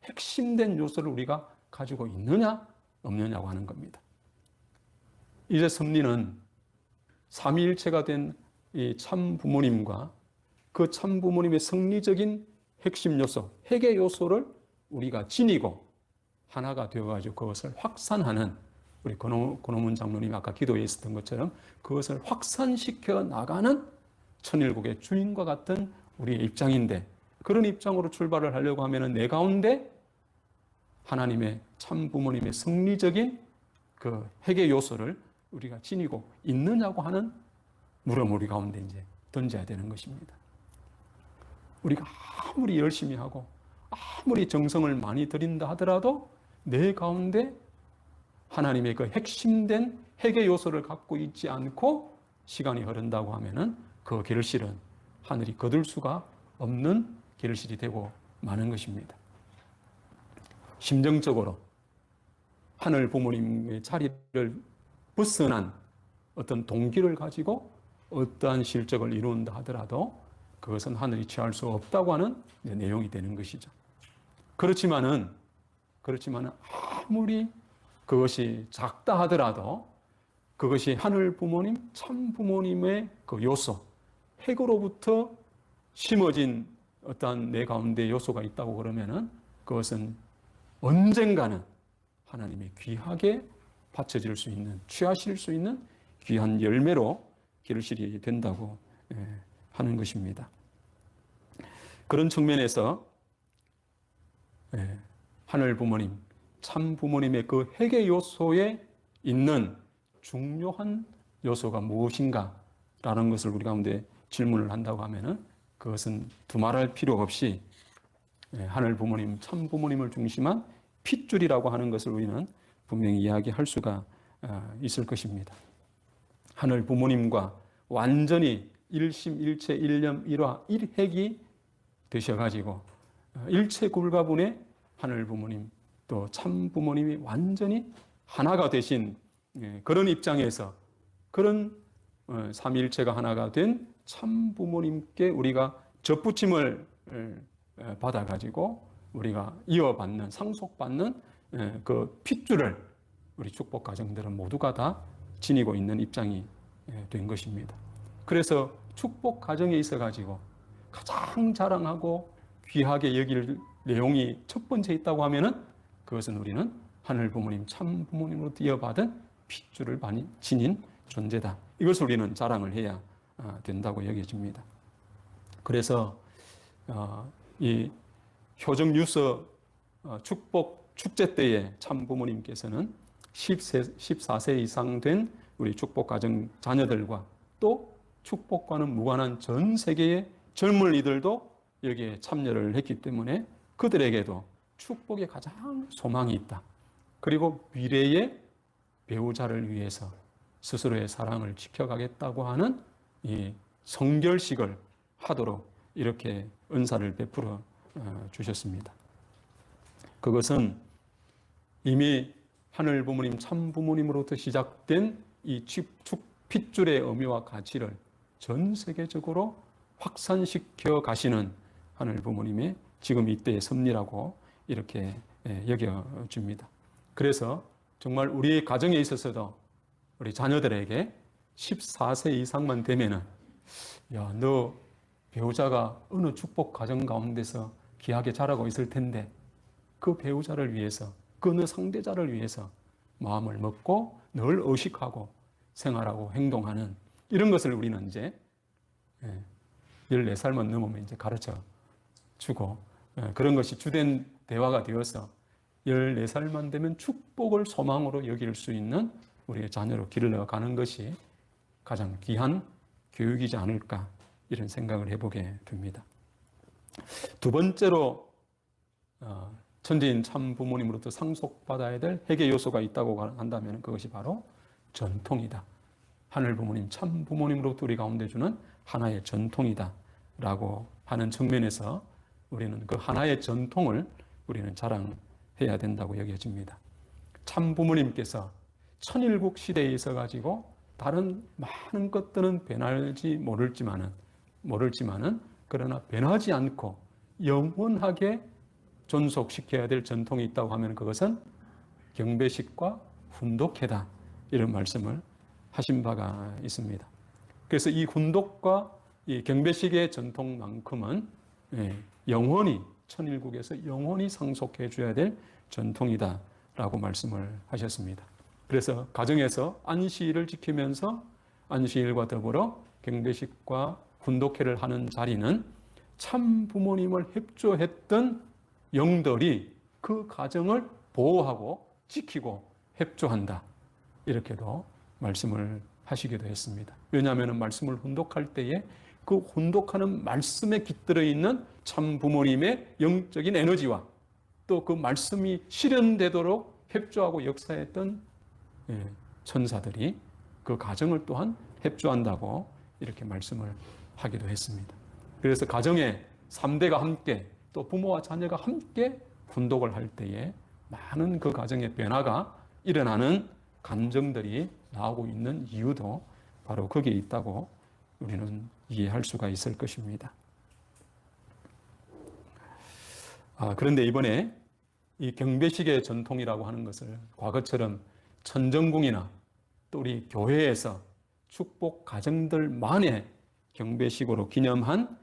핵심된 요소를 우리가 가지고 있느냐 없느냐고 하는 겁니다. 이제 섭리는 삼위일체가 된 이 참 부모님과 그 참 부모님의 성리적인 핵심 요소, 핵의 요소를 우리가 지니고 하나가 되어가지고 그것을 확산하는 우리 권호문 장로님이 아까 기도에 있었던 것처럼 그것을 확산시켜 나가는 천일국의 주인과 같은 우리의 입장인데 그런 입장으로 출발을 하려고 하면 내 가운데 하나님의 참 부모님의 성리적인 그 핵의 요소를 우리가 지니고 있느냐고 하는 물음 우리 가운데 이제 던져야 되는 것입니다. 우리가 아무리 열심히 하고 아무리 정성을 많이 들인다 하더라도 내 가운데 하나님의 그 핵심된 핵의 요소를 갖고 있지 않고 시간이 흐른다고 하면은 그 결실은 하늘이 거둘 수가 없는 결실이 되고 마는 것입니다. 심정적으로 하늘 부모님의 자리를 벗어난 어떤 동기를 가지고 어떠한 실적을 이룬다 하더라도 그것은 하늘이 취할 수 없다고 하는 내용이 되는 것이죠. 그렇지만은 아무리 그것이 작다 하더라도 그것이 하늘 부모님, 참 부모님의 그 요소, 핵으로부터 심어진 어떠한 내 가운데 요소가 있다고 그러면은 그것은 언젠가는 하나님의 귀하게 바쳐질 수 있는, 취하실 수 있는 귀한 열매로 결실이 된다고 하는 것입니다. 그런 측면에서 하늘 부모님, 참 부모님의 그 핵의 요소에 있는 중요한 요소가 무엇인가 라는 것을 우리 가운데 질문을 한다고 하면은 그것은 두말할 필요 없이 하늘 부모님, 참 부모님을 중심한 핏줄이라고 하는 것을 우리는 분명히 이야기할 수가 있을 것입니다. 하늘 부모님과 완전히 일심일체 일념 일화 일핵이 되셔가지고 일체 굴가분의 하늘 부모님 또 참 부모님이 완전히 하나가 되신 그런 입장에서 그런 삼위일체가 하나가 된 참 부모님께 우리가 접붙임을 받아가지고 우리가 이어받는 상속받는 그 핏줄을 우리 축복 가정들은 모두가 다 지니고 있는 입장이 된 것입니다. 그래서 축복 가정에 있어가지고 가장 자랑하고 귀하게 여길 내용이 첫 번째 있다고 하면은 그것은 우리는 하늘 부모님, 참 부모님으로부터 이어받은 핏줄을 많이 지닌 존재다. 이것을 우리는 자랑을 해야 된다고 여겨집니다. 그래서 이 효정 유서 축복 축제 때에 참 부모님께서는 14세 이상 된 우리 축복 가정 자녀들과 또 축복과는 무관한 전 세계의 젊은이들도 여기에 참여를 했기 때문에 그들에게도 축복의 가장 소망이 있다. 그리고 미래의 배우자를 위해서 스스로의 사랑을 지켜가겠다고 하는 이 성결식을 하도록 이렇게 은사를 베풀어 주셨습니다. 그것은 이미 하늘 부모님, 참 부모님으로부터 시작된 이 핏줄의 의미와 가치를 전 세계적으로 확산시켜 가시는 하늘 부모님의 지금 이때의 섭리라고 이렇게 여겨줍니다. 그래서 정말 우리의 가정에 있어서도 우리 자녀들에게 14세 이상만 되면은 야, 너 배우자가 어느 축복 가정 가운데서 귀하게 자라고 있을 텐데 그 배우자를 위해서 그 어느 상대자를 위해서 마음을 먹고 늘 의식하고 생활하고 행동하는 이런 것을 우리는 이제 14살만 넘으면 이제 가르쳐 주고 그런 것이 주된 대화가 되어서 14살만 되면 축복을 소망으로 여길 수 있는 우리의 자녀로 길러가는 것이 가장 귀한 교육이지 않을까 이런 생각을 해보게 됩니다. 두 번째로 천지인 참 부모님으로부터 상속받아야 될 핵의 요소가 있다고 한다면 그것이 바로 전통이다. 하늘 부모님, 참 부모님으로부터 우리 가운데 주는 하나의 전통이다 라고 하는 측면에서 우리는 그 하나의 전통을 우리는 자랑해야 된다고 여겨집니다. 참 부모님께서 천일국 시대에 있어 가지고 다른 많은 것들은 변할지 모를지만은 그러나 변하지 않고 영원하게 존속시켜야 될 전통이 있다고 하면 그것은 경배식과 훈독회다 이런 말씀을 하신 바가 있습니다. 그래서 이 훈독과 이 경배식의 전통만큼은 영원히 천일국에서 영원히 상속해 줘야 될 전통이다라고 말씀을 하셨습니다. 그래서 가정에서 안시일을 지키면서 안시일과 더불어 경배식과 훈독회를 하는 자리는 참 부모님을 협조했던 영들이 그 가정을 보호하고 지키고 협조한다. 이렇게도 말씀을 하시기도 했습니다. 왜냐하면 말씀을 훈독할 때에 그 훈독하는 말씀에 깃들어 있는 참 부모님의 영적인 에너지와 또 그 말씀이 실현되도록 협조하고 역사했던 천사들이 그 가정을 또한 협조한다고 이렇게 말씀을 하기도 했습니다. 그래서 가정에 3대가 함께 또 부모와 자녀가 함께 훈독을 할 때에 많은 그 가정의 변화가 일어나는 감정들이 나오고 있는 이유도 바로 거기에 있다고 우리는 이해할 수가 있을 것입니다. 그런데 이번에 이 경배식의 전통이라고 하는 것을 과거처럼 천정궁이나 또 우리 교회에서 축복 가정들만의 경배식으로 기념한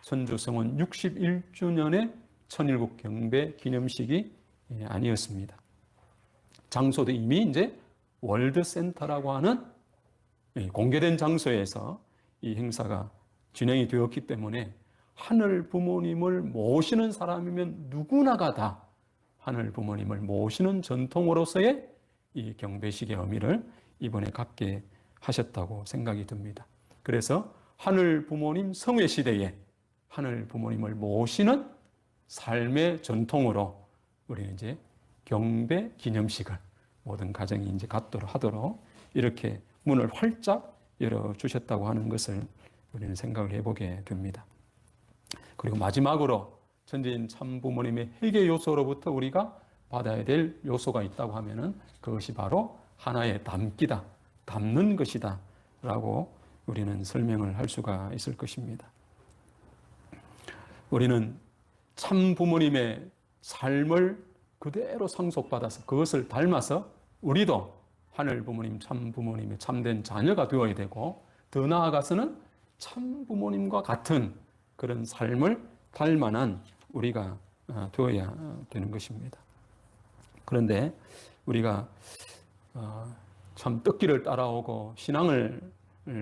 천주성원 61주년의 천일국 경배 기념식이 아니었습니다. 장소도 이미 이제 월드센터라고 하는 공개된 장소에서 이 행사가 진행이 되었기 때문에 하늘 부모님을 모시는 사람이면 누구나가 다 하늘 부모님을 모시는 전통으로서의 이 경배식의 의미를 이번에 갖게 하셨다고 생각이 듭니다. 그래서 하늘 부모님 성회 시대에 하늘 부모님을 모시는 삶의 전통으로 우리는 이제 경배 기념식을 모든 가정이 이제 갖도록 하도록 이렇게 문을 활짝 열어주셨다고 하는 것을 우리는 생각을 해보게 됩니다. 그리고 마지막으로 천지인 참부모님의 회개 요소로부터 우리가 받아야 될 요소가 있다고 하면은 그것이 바로 하나의 담기다, 담는 것이다 라고 우리는 설명을 할 수가 있을 것입니다. 우리는 참부모님의 삶을 그대로 상속받아서 그것을 닮아서 우리도 하늘 부모님, 참 부모님의 참된 자녀가 되어야 되고 더 나아가서는 참 부모님과 같은 그런 삶을 닮아난 우리가 되어야 되는 것입니다. 그런데 우리가 참 뜻길을 따라오고 신앙을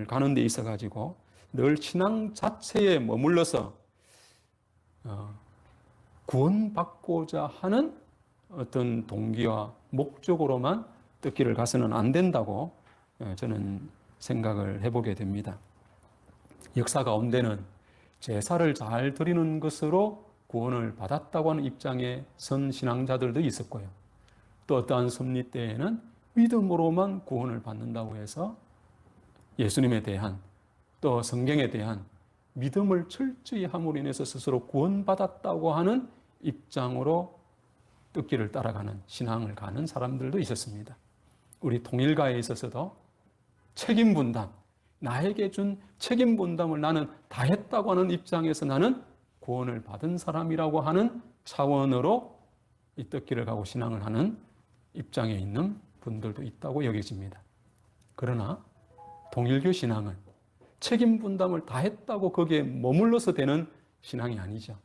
가는 데 있어 가지고 늘 신앙 자체에 머물러서 구원받고자 하는 어떤 동기와 목적으로만 뜻길을 가서는 안 된다고 저는 생각을 해보게 됩니다. 역사 가운데는 제사를 잘 드리는 것으로 구원을 받았다고 하는 입장에 선 신앙자들도 있었고요. 또 어떠한 섭리 때에는 믿음으로만 구원을 받는다고 해서 예수님에 대한 또 성경에 대한 믿음을 철저히 함으로 인해서 스스로 구원받았다고 하는 입장으로 뜻길을 따라가는 신앙을 가는 사람들도 있었습니다. 우리 통일가에 있어서도 책임 분담, 나에게 준 책임 분담을 나는 다 했다고 하는 입장에서 나는 구원을 받은 사람이라고 하는 차원으로 이 뜻길을 가고 신앙을 하는 입장에 있는 분들도 있다고 여겨집니다. 그러나 통일교 신앙은 책임 분담을 다 했다고 거기에 머물러서 되는 신앙이 아니죠.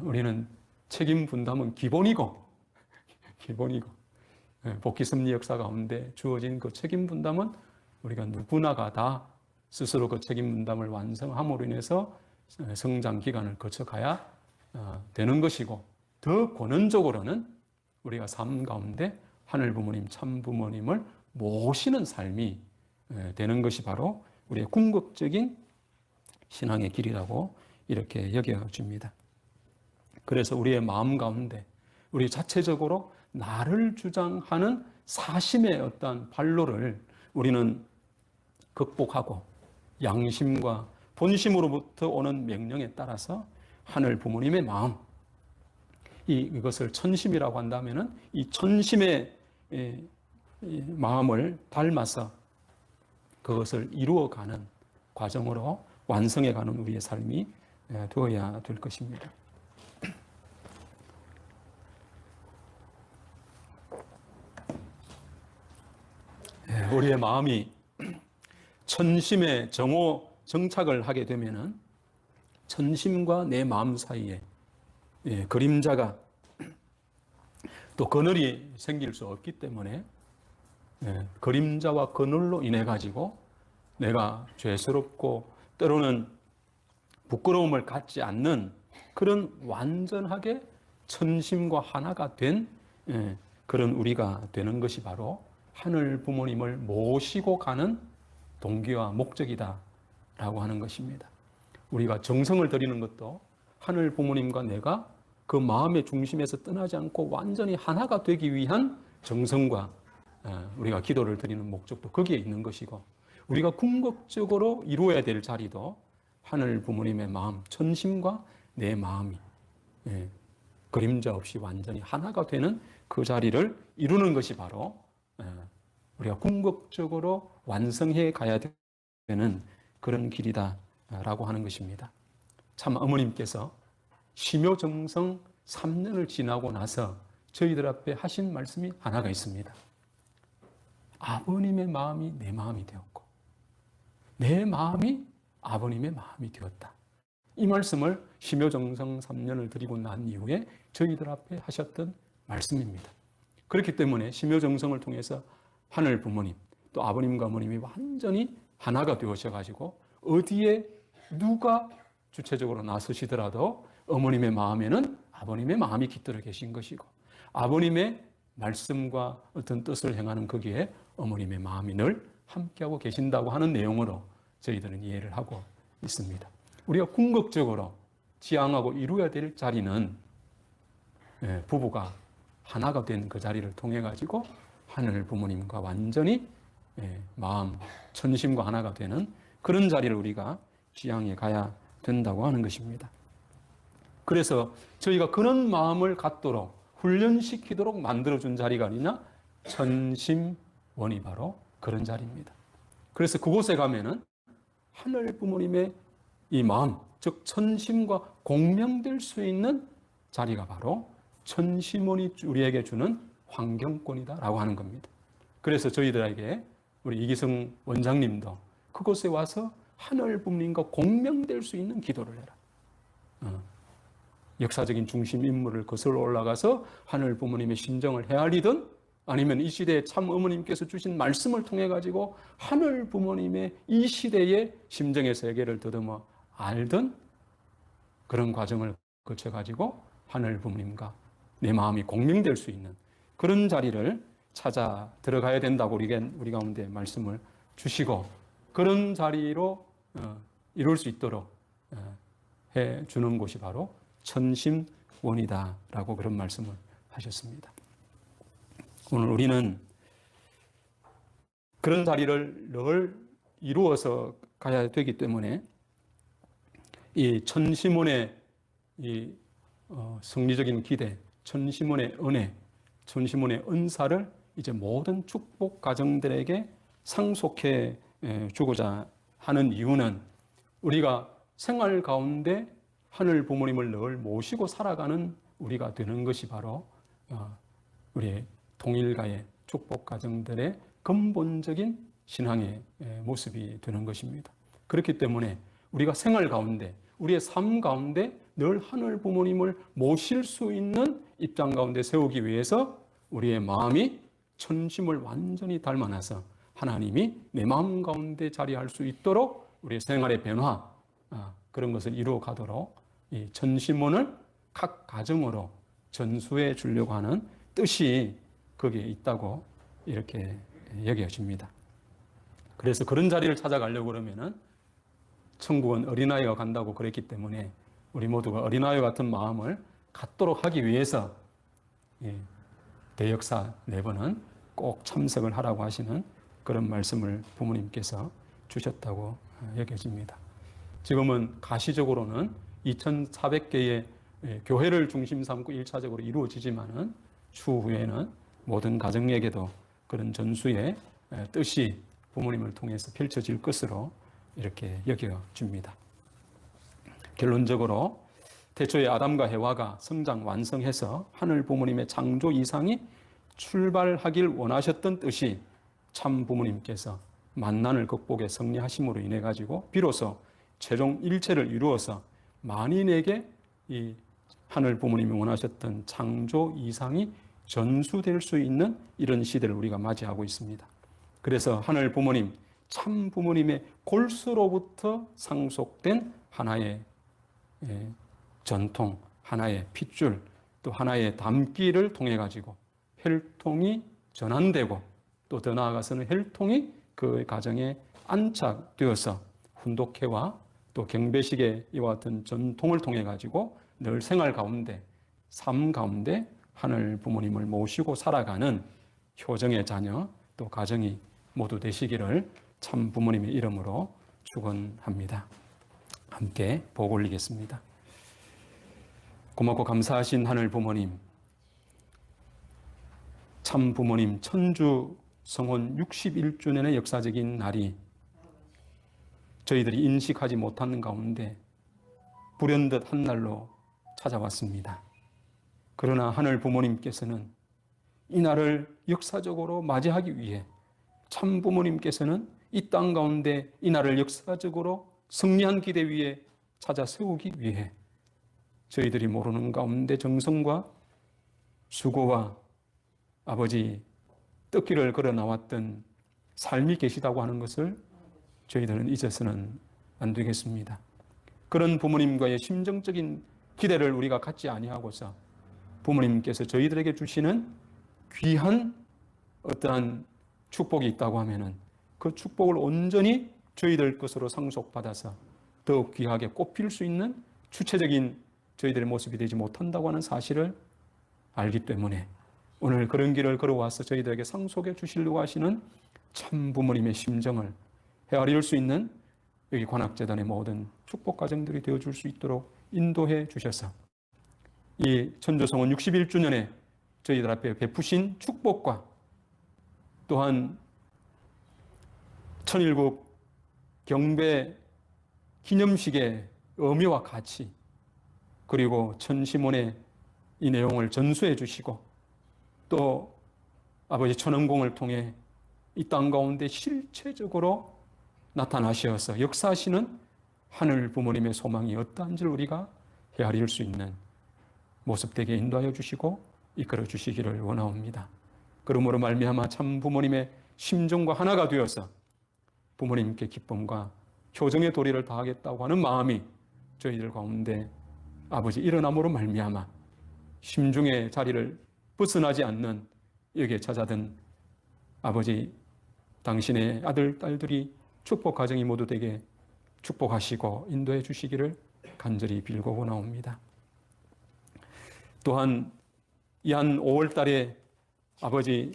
우리는 책임 분담은 기본이고 복귀 섭리 역사 가운데 주어진 그 책임 분담은 우리가 누구나가 다 스스로 그 책임 분담을 완성함으로 인해서 성장 기간을 거쳐가야 되는 것이고 더 권원적으로는 우리가 삶 가운데 하늘 부모님, 참 부모님을 모시는 삶이 되는 것이 바로 우리의 궁극적인 신앙의 길이라고 이렇게 여겨집니다. 그래서 우리의 마음 가운데 우리 자체적으로 나를 주장하는 사심의 어떠한 발로를 우리는 극복하고 양심과 본심으로부터 오는 명령에 따라서 하늘 부모님의 마음, 이것을 천심이라고 한다면은 이 천심의 마음을 닮아서 그것을 이루어가는 과정으로 완성해가는 우리의 삶이 되어야 될 것입니다. 우리의 마음이 천심의 정오 정착을 하게 되면은 천심과 내 마음 사이에 그림자가 또 그늘이 생길 수 없기 때문에 그림자와 그늘로 인해 가지고 내가 죄스럽고 때로는 부끄러움을 갖지 않는 그런 완전하게 천심과 하나가 된 그런 우리가 되는 것이 바로 하늘 부모님을 모시고 가는 동기와 목적이다라고 하는 것입니다. 우리가 정성을 들이는 것도 하늘 부모님과 내가 그 마음의 중심에서 떠나지 않고 완전히 하나가 되기 위한 정성과 우리가 기도를 드리는 목적도 거기에 있는 것이고, 우리가 궁극적으로 이루어야 될 자리도 하늘 부모님의 마음, 천심과 내 마음이 그림자 없이 완전히 하나가 되는 그 자리를 이루는 것이 바로 우리가 궁극적으로 완성해 가야 되는 그런 길이다라고 하는 것입니다. 참 어머님께서 심요정성 3년을 지나고 나서 저희들 앞에 하신 말씀이 하나가 있습니다. 아버님의 마음이 내 마음이 되었고 내 마음이 아버님의 마음이 되었다. 이 말씀을 심요정성 3년을 드리고 난 이후에 저희들 앞에 하셨던 말씀입니다. 그렇기 때문에 심요정성을 통해서 하늘 부모님 또 아버님과 어머님이 완전히 하나가 되어셔가지고 어디에 누가 주체적으로 나서시더라도 어머님의 마음에는 아버님의 마음이 깃들어 계신 것이고, 아버님의 말씀과 어떤 뜻을 행하는 거기에 어머님의 마음이 늘 함께하고 계신다고 하는 내용으로 저희들은 이해를 하고 있습니다. 우리가 궁극적으로 지향하고 이루어야 될 자리는 부부가 하나가 된 그 자리를 통해 가지고 하늘 부모님과 완전히 마음, 천심과 하나가 되는 그런 자리를 우리가 지향해 가야 된다고 하는 것입니다. 그래서 저희가 그런 마음을 갖도록 훈련시키도록 만들어준 자리가 아니냐? 천심원이 바로 그런 자리입니다. 그래서 그곳에 가면은 하늘 부모님의 이 마음, 즉 천심과 공명될 수 있는 자리가 바로 천심원이 우리에게 주는 환경권이다라고 하는 겁니다. 그래서 저희들에게 우리 이기성 원장님도 그곳에 와서 하늘 부모님과 공명될 수 있는 기도를 해라. 역사적인 중심 인물을 거슬러 올라가서 하늘 부모님의 심정을 헤아리든 아니면 이 시대에 참 어머님께서 주신 말씀을 통해 가지고 하늘 부모님의 이 시대의 심정의 세계를 더듬어 알든 그런 과정을 거쳐 가지고 하늘 부모님과 내 마음이 공명될 수 있는 그런 자리를 찾아 들어가야 된다고 우리 가운데 말씀을 주시고, 그런 자리로 이룰 수 있도록 해 주는 곳이 바로 천심원이다라고 그런 말씀을 하셨습니다. 오늘 우리는 그런 자리를 늘 이루어서 가야 되기 때문에 이 천심원의 이 성리적인 기대, 천심원의 은혜, 천심원의 은사를 이제 모든 축복 가정들에게 상속해 주고자 하는 이유는 우리가 생활 가운데 하늘 부모님을 늘 모시고 살아가는 우리가 되는 것이 바로 우리의 통일가의 축복 가정들의 근본적인 신앙의 모습이 되는 것입니다. 그렇기 때문에 우리가 생활 가운데 우리의 삶 가운데 늘 하늘 부모님을 모실 수 있는 입장 가운데 세우기 위해서 우리의 마음이 천심을 완전히 닮아나서 하나님이 내 마음 가운데 자리할 수 있도록 우리의 생활의 변화, 그런 것을 이루어 가도록 이 천심원을 각 가정으로 전수해 주려고 하는 뜻이 거기에 있다고 이렇게 여겨집니다. 그래서 그런 자리를 찾아가려고 그러면은 천국은 어린아이가 간다고 그랬기 때문에 우리 모두가 어린아이 같은 마음을 갖도록 하기 위해서 대역사 4번은 꼭 참석을 하라고 하시는 그런 말씀을 부모님께서 주셨다고 여겨집니다. 지금은 가시적으로는 2,400개의 교회를 중심 삼고 1차적으로 이루어지지만은 추후에는 모든 가정에게도 그런 전수의 뜻이 부모님을 통해서 펼쳐질 것으로 이렇게 여겨집니다. 결론적으로 태초에 아담과 해와가 성장 완성해서 하늘 부모님의 창조 이상이 출발하길 원하셨던 뜻이 참 부모님께서 만난을 극복해 승리하심으로 인해 가지고 비로소 최종 일체를 이루어서 만인에게 이 하늘 부모님이 원하셨던 창조 이상이 전수될 수 있는 이런 시대를 우리가 맞이하고 있습니다. 그래서 하늘 부모님, 참 부모님의 골수로부터 상속된 하나의 전통, 하나의 핏줄, 또 하나의 담기를 통해 가지고 혈통이 전환되고 또 더 나아가서는 혈통이 그 가정에 안착되어서 훈독회와 또 경배식의 이와 같은 전통을 통해 가지고 늘 생활 가운데, 삶 가운데 하늘 부모님을 모시고 살아가는 효정의 자녀 또 가정이 모두 되시기를 참 부모님의 이름으로 축원합니다. 함께 복 올리겠습니다. 고맙고 감사하신 하늘 부모님, 참 부모님 천주 성혼 61주년의 역사적인 날이 저희들이 인식하지 못하는 가운데 불현듯 한 날로 찾아왔습니다. 그러나 하늘 부모님께서는 이 날을 역사적으로 맞이하기 위해 참 부모님께서는 이 땅 가운데 이 날을 역사적으로 승리한 기대 위에 찾아 세우기 위해 저희들이 모르는 가운데 정성과 수고와 아버지 뜻길을 걸어 나왔던 삶이 계시다고 하는 것을 저희들은 잊어서는 안 되겠습니다. 그런 부모님과의 심정적인 기대를 우리가 갖지 아니하고서 부모님께서 저희들에게 주시는 귀한 어떠한 축복이 있다고 하면은 그 축복을 온전히 저희들 것으로 상속받아서 더욱 귀하게 꽃필 수 있는 주체적인 저희들의 모습이 되지 못한다고 하는 사실을 알기 때문에 오늘 그런 길을 걸어와서 저희들에게 상속해 주시려고 하시는 참 부모님의 심정을 헤아릴 수 있는 여기 관악재단의 모든 축복 가정들이 되어줄 수 있도록 인도해 주셔서 이 천주성원 61주년에 저희들 앞에 베푸신 축복과 또한 천일국 경배 기념식의 의미와 가치 그리고 천시문의 이 내용을 전수해 주시고 또 아버지 천원공을 통해 이 땅 가운데 실체적으로 나타나셔서 역사하시는 하늘 부모님의 소망이 어떠한지를 우리가 헤아릴 수 있는 모습 되게 인도하여 주시고 이끌어 주시기를 원하옵니다. 그러므로 말미암아 참 부모님의 심정과 하나가 되어서 부모님께 기쁨과 효정의 도리를 다하겠다고 하는 마음이 저희들 가운데 아버지 일어남으로 말미암아 심중의 자리를 벗어나지 않는 여기에 찾아든 아버지 당신의 아들, 딸들이 축복 가정이 모두 되게 축복하시고 인도해 주시기를 간절히 빌고 원하옵니다. 또한 이 한 5월 달에 아버지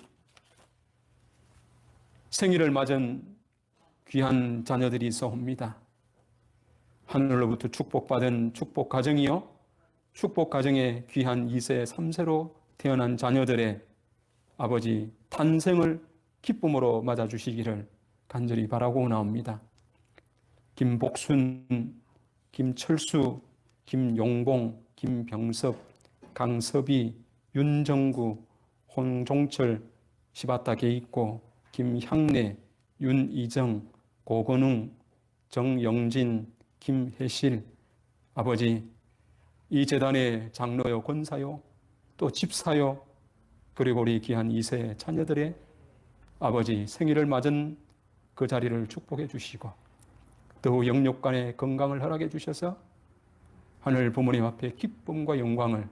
생일을 맞은 귀한 자녀들이 있어옵니다. 하늘로부터 축복받은 축복 가정이요 축복 가정의 귀한 2세, 3세로 태어난 자녀들의 아버지 탄생을 기쁨으로 맞아주시기를 간절히 바라고 나옵니다. 김복순, 김철수, 김용봉, 김병섭, 강섭이, 윤정구, 홍종철, 시바타 게이꼬, 김향래, 윤이정, 고건웅, 정영진, 김혜실, 아버지 이 재단의 장로요, 권사요, 또 집사요, 그리고 우리 귀한 2세 자녀들의 아버지 생일을 맞은 그 자리를 축복해 주시고 더욱 영육간의 건강을 허락해 주셔서 하늘 부모님 앞에 기쁨과 영광을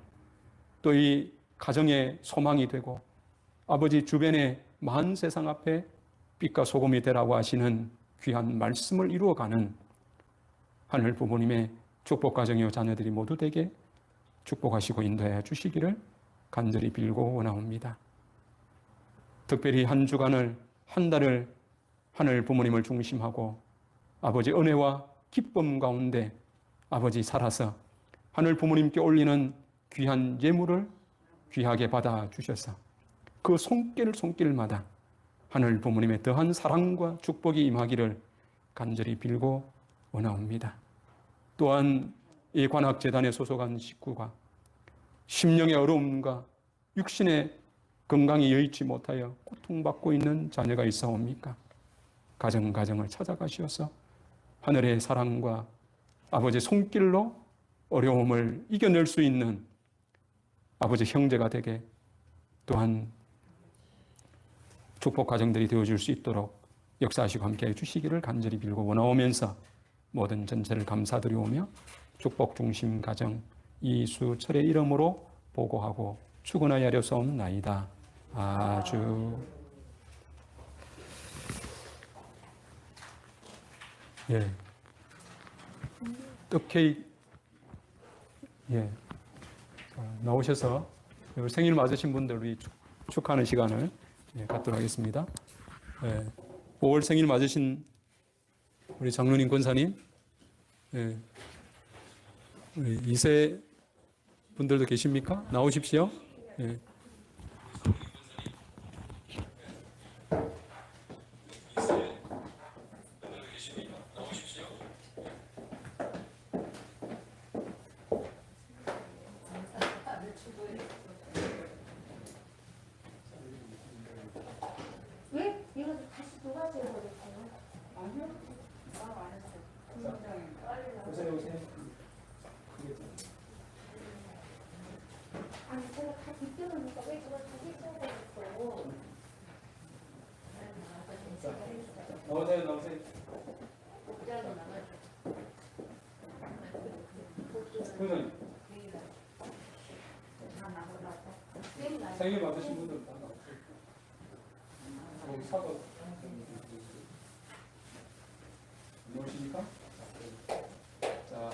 또 이 가정의 소망이 되고 아버지 주변의 만 세상 앞에 빛과 소금이 되라고 하시는 귀한 말씀을 이루어가는 하늘 부모님의 축복 가정이요 자녀들이 모두 되게 축복하시고 인도해 주시기를 간절히 빌고 원하옵니다. 특별히 한 주간을 한 달을 하늘 부모님을 중심하고 아버지 은혜와 기쁨 가운데 아버지 살아서 하늘 부모님께 올리는 귀한 예물을 귀하게 받아 주셔서 그 손길마다 하늘 부모님의 더한 사랑과 축복이 임하기를 간절히 빌고 원하옵니다. 또한 이 관악재단에 소속한 식구가 심령의 어려움과 육신의 건강이 여의치 못하여 고통받고 있는 자녀가 있사옵니까? 가정을 찾아가시어서 하늘의 사랑과 아버지의 손길로 어려움을 이겨낼 수 있는 아버지 형제가 되게, 또한 축복 가정들이 되어줄 수 있도록 역사하시고 함께해 주시기를 간절히 빌고 원하오면서 모든 전체를 감사드리오며 축복 중심 가정 이수철의 이름으로 보고하고 축원하여 하려소옵나이다. 아주. 예. 떡 케이크. 예. 나오셔서 생일 맞으신 분들 우리 축하하는 시간을 갖도록 하겠습니다. 5월 생일 맞으신 우리 장로님 권사님, 우리 2세 분들도 계십니까? 나오십시오. 왜? 이거 다시 도와줘야 되겠어요? 아니요. 안 했어요. 오세요, 오세요. 아니, 제가 다 빗대놓으니까 왜 저걸 다시 써야 되겠어? 나오세요, 나오세요. 권사님, 생일 맞으신 분들 다 나오세요. 사과. 안녕하십니까? 자,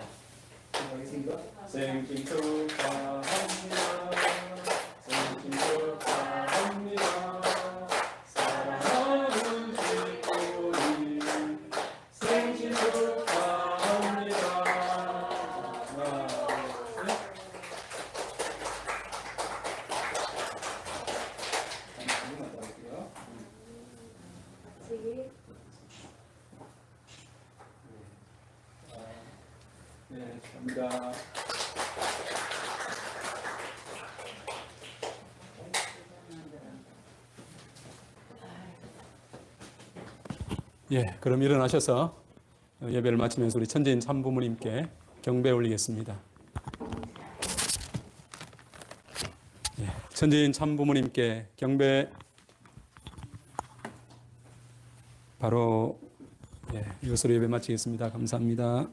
시작하겠습니다. 생신 축하합니다. 생신 축하합니다. 사랑하는 집구님, 생신 축하합니다. 하나, 셋. 한번 더 할게요. 네, 감사합니다. 예, 그럼 일어나셔서 예배를 마치면서 우리 천재인 참부모님께 경배 올리겠습니다. 예, 천재인 참부모님께 경배. 바로 이것으로 예배 마치겠습니다. 감사합니다.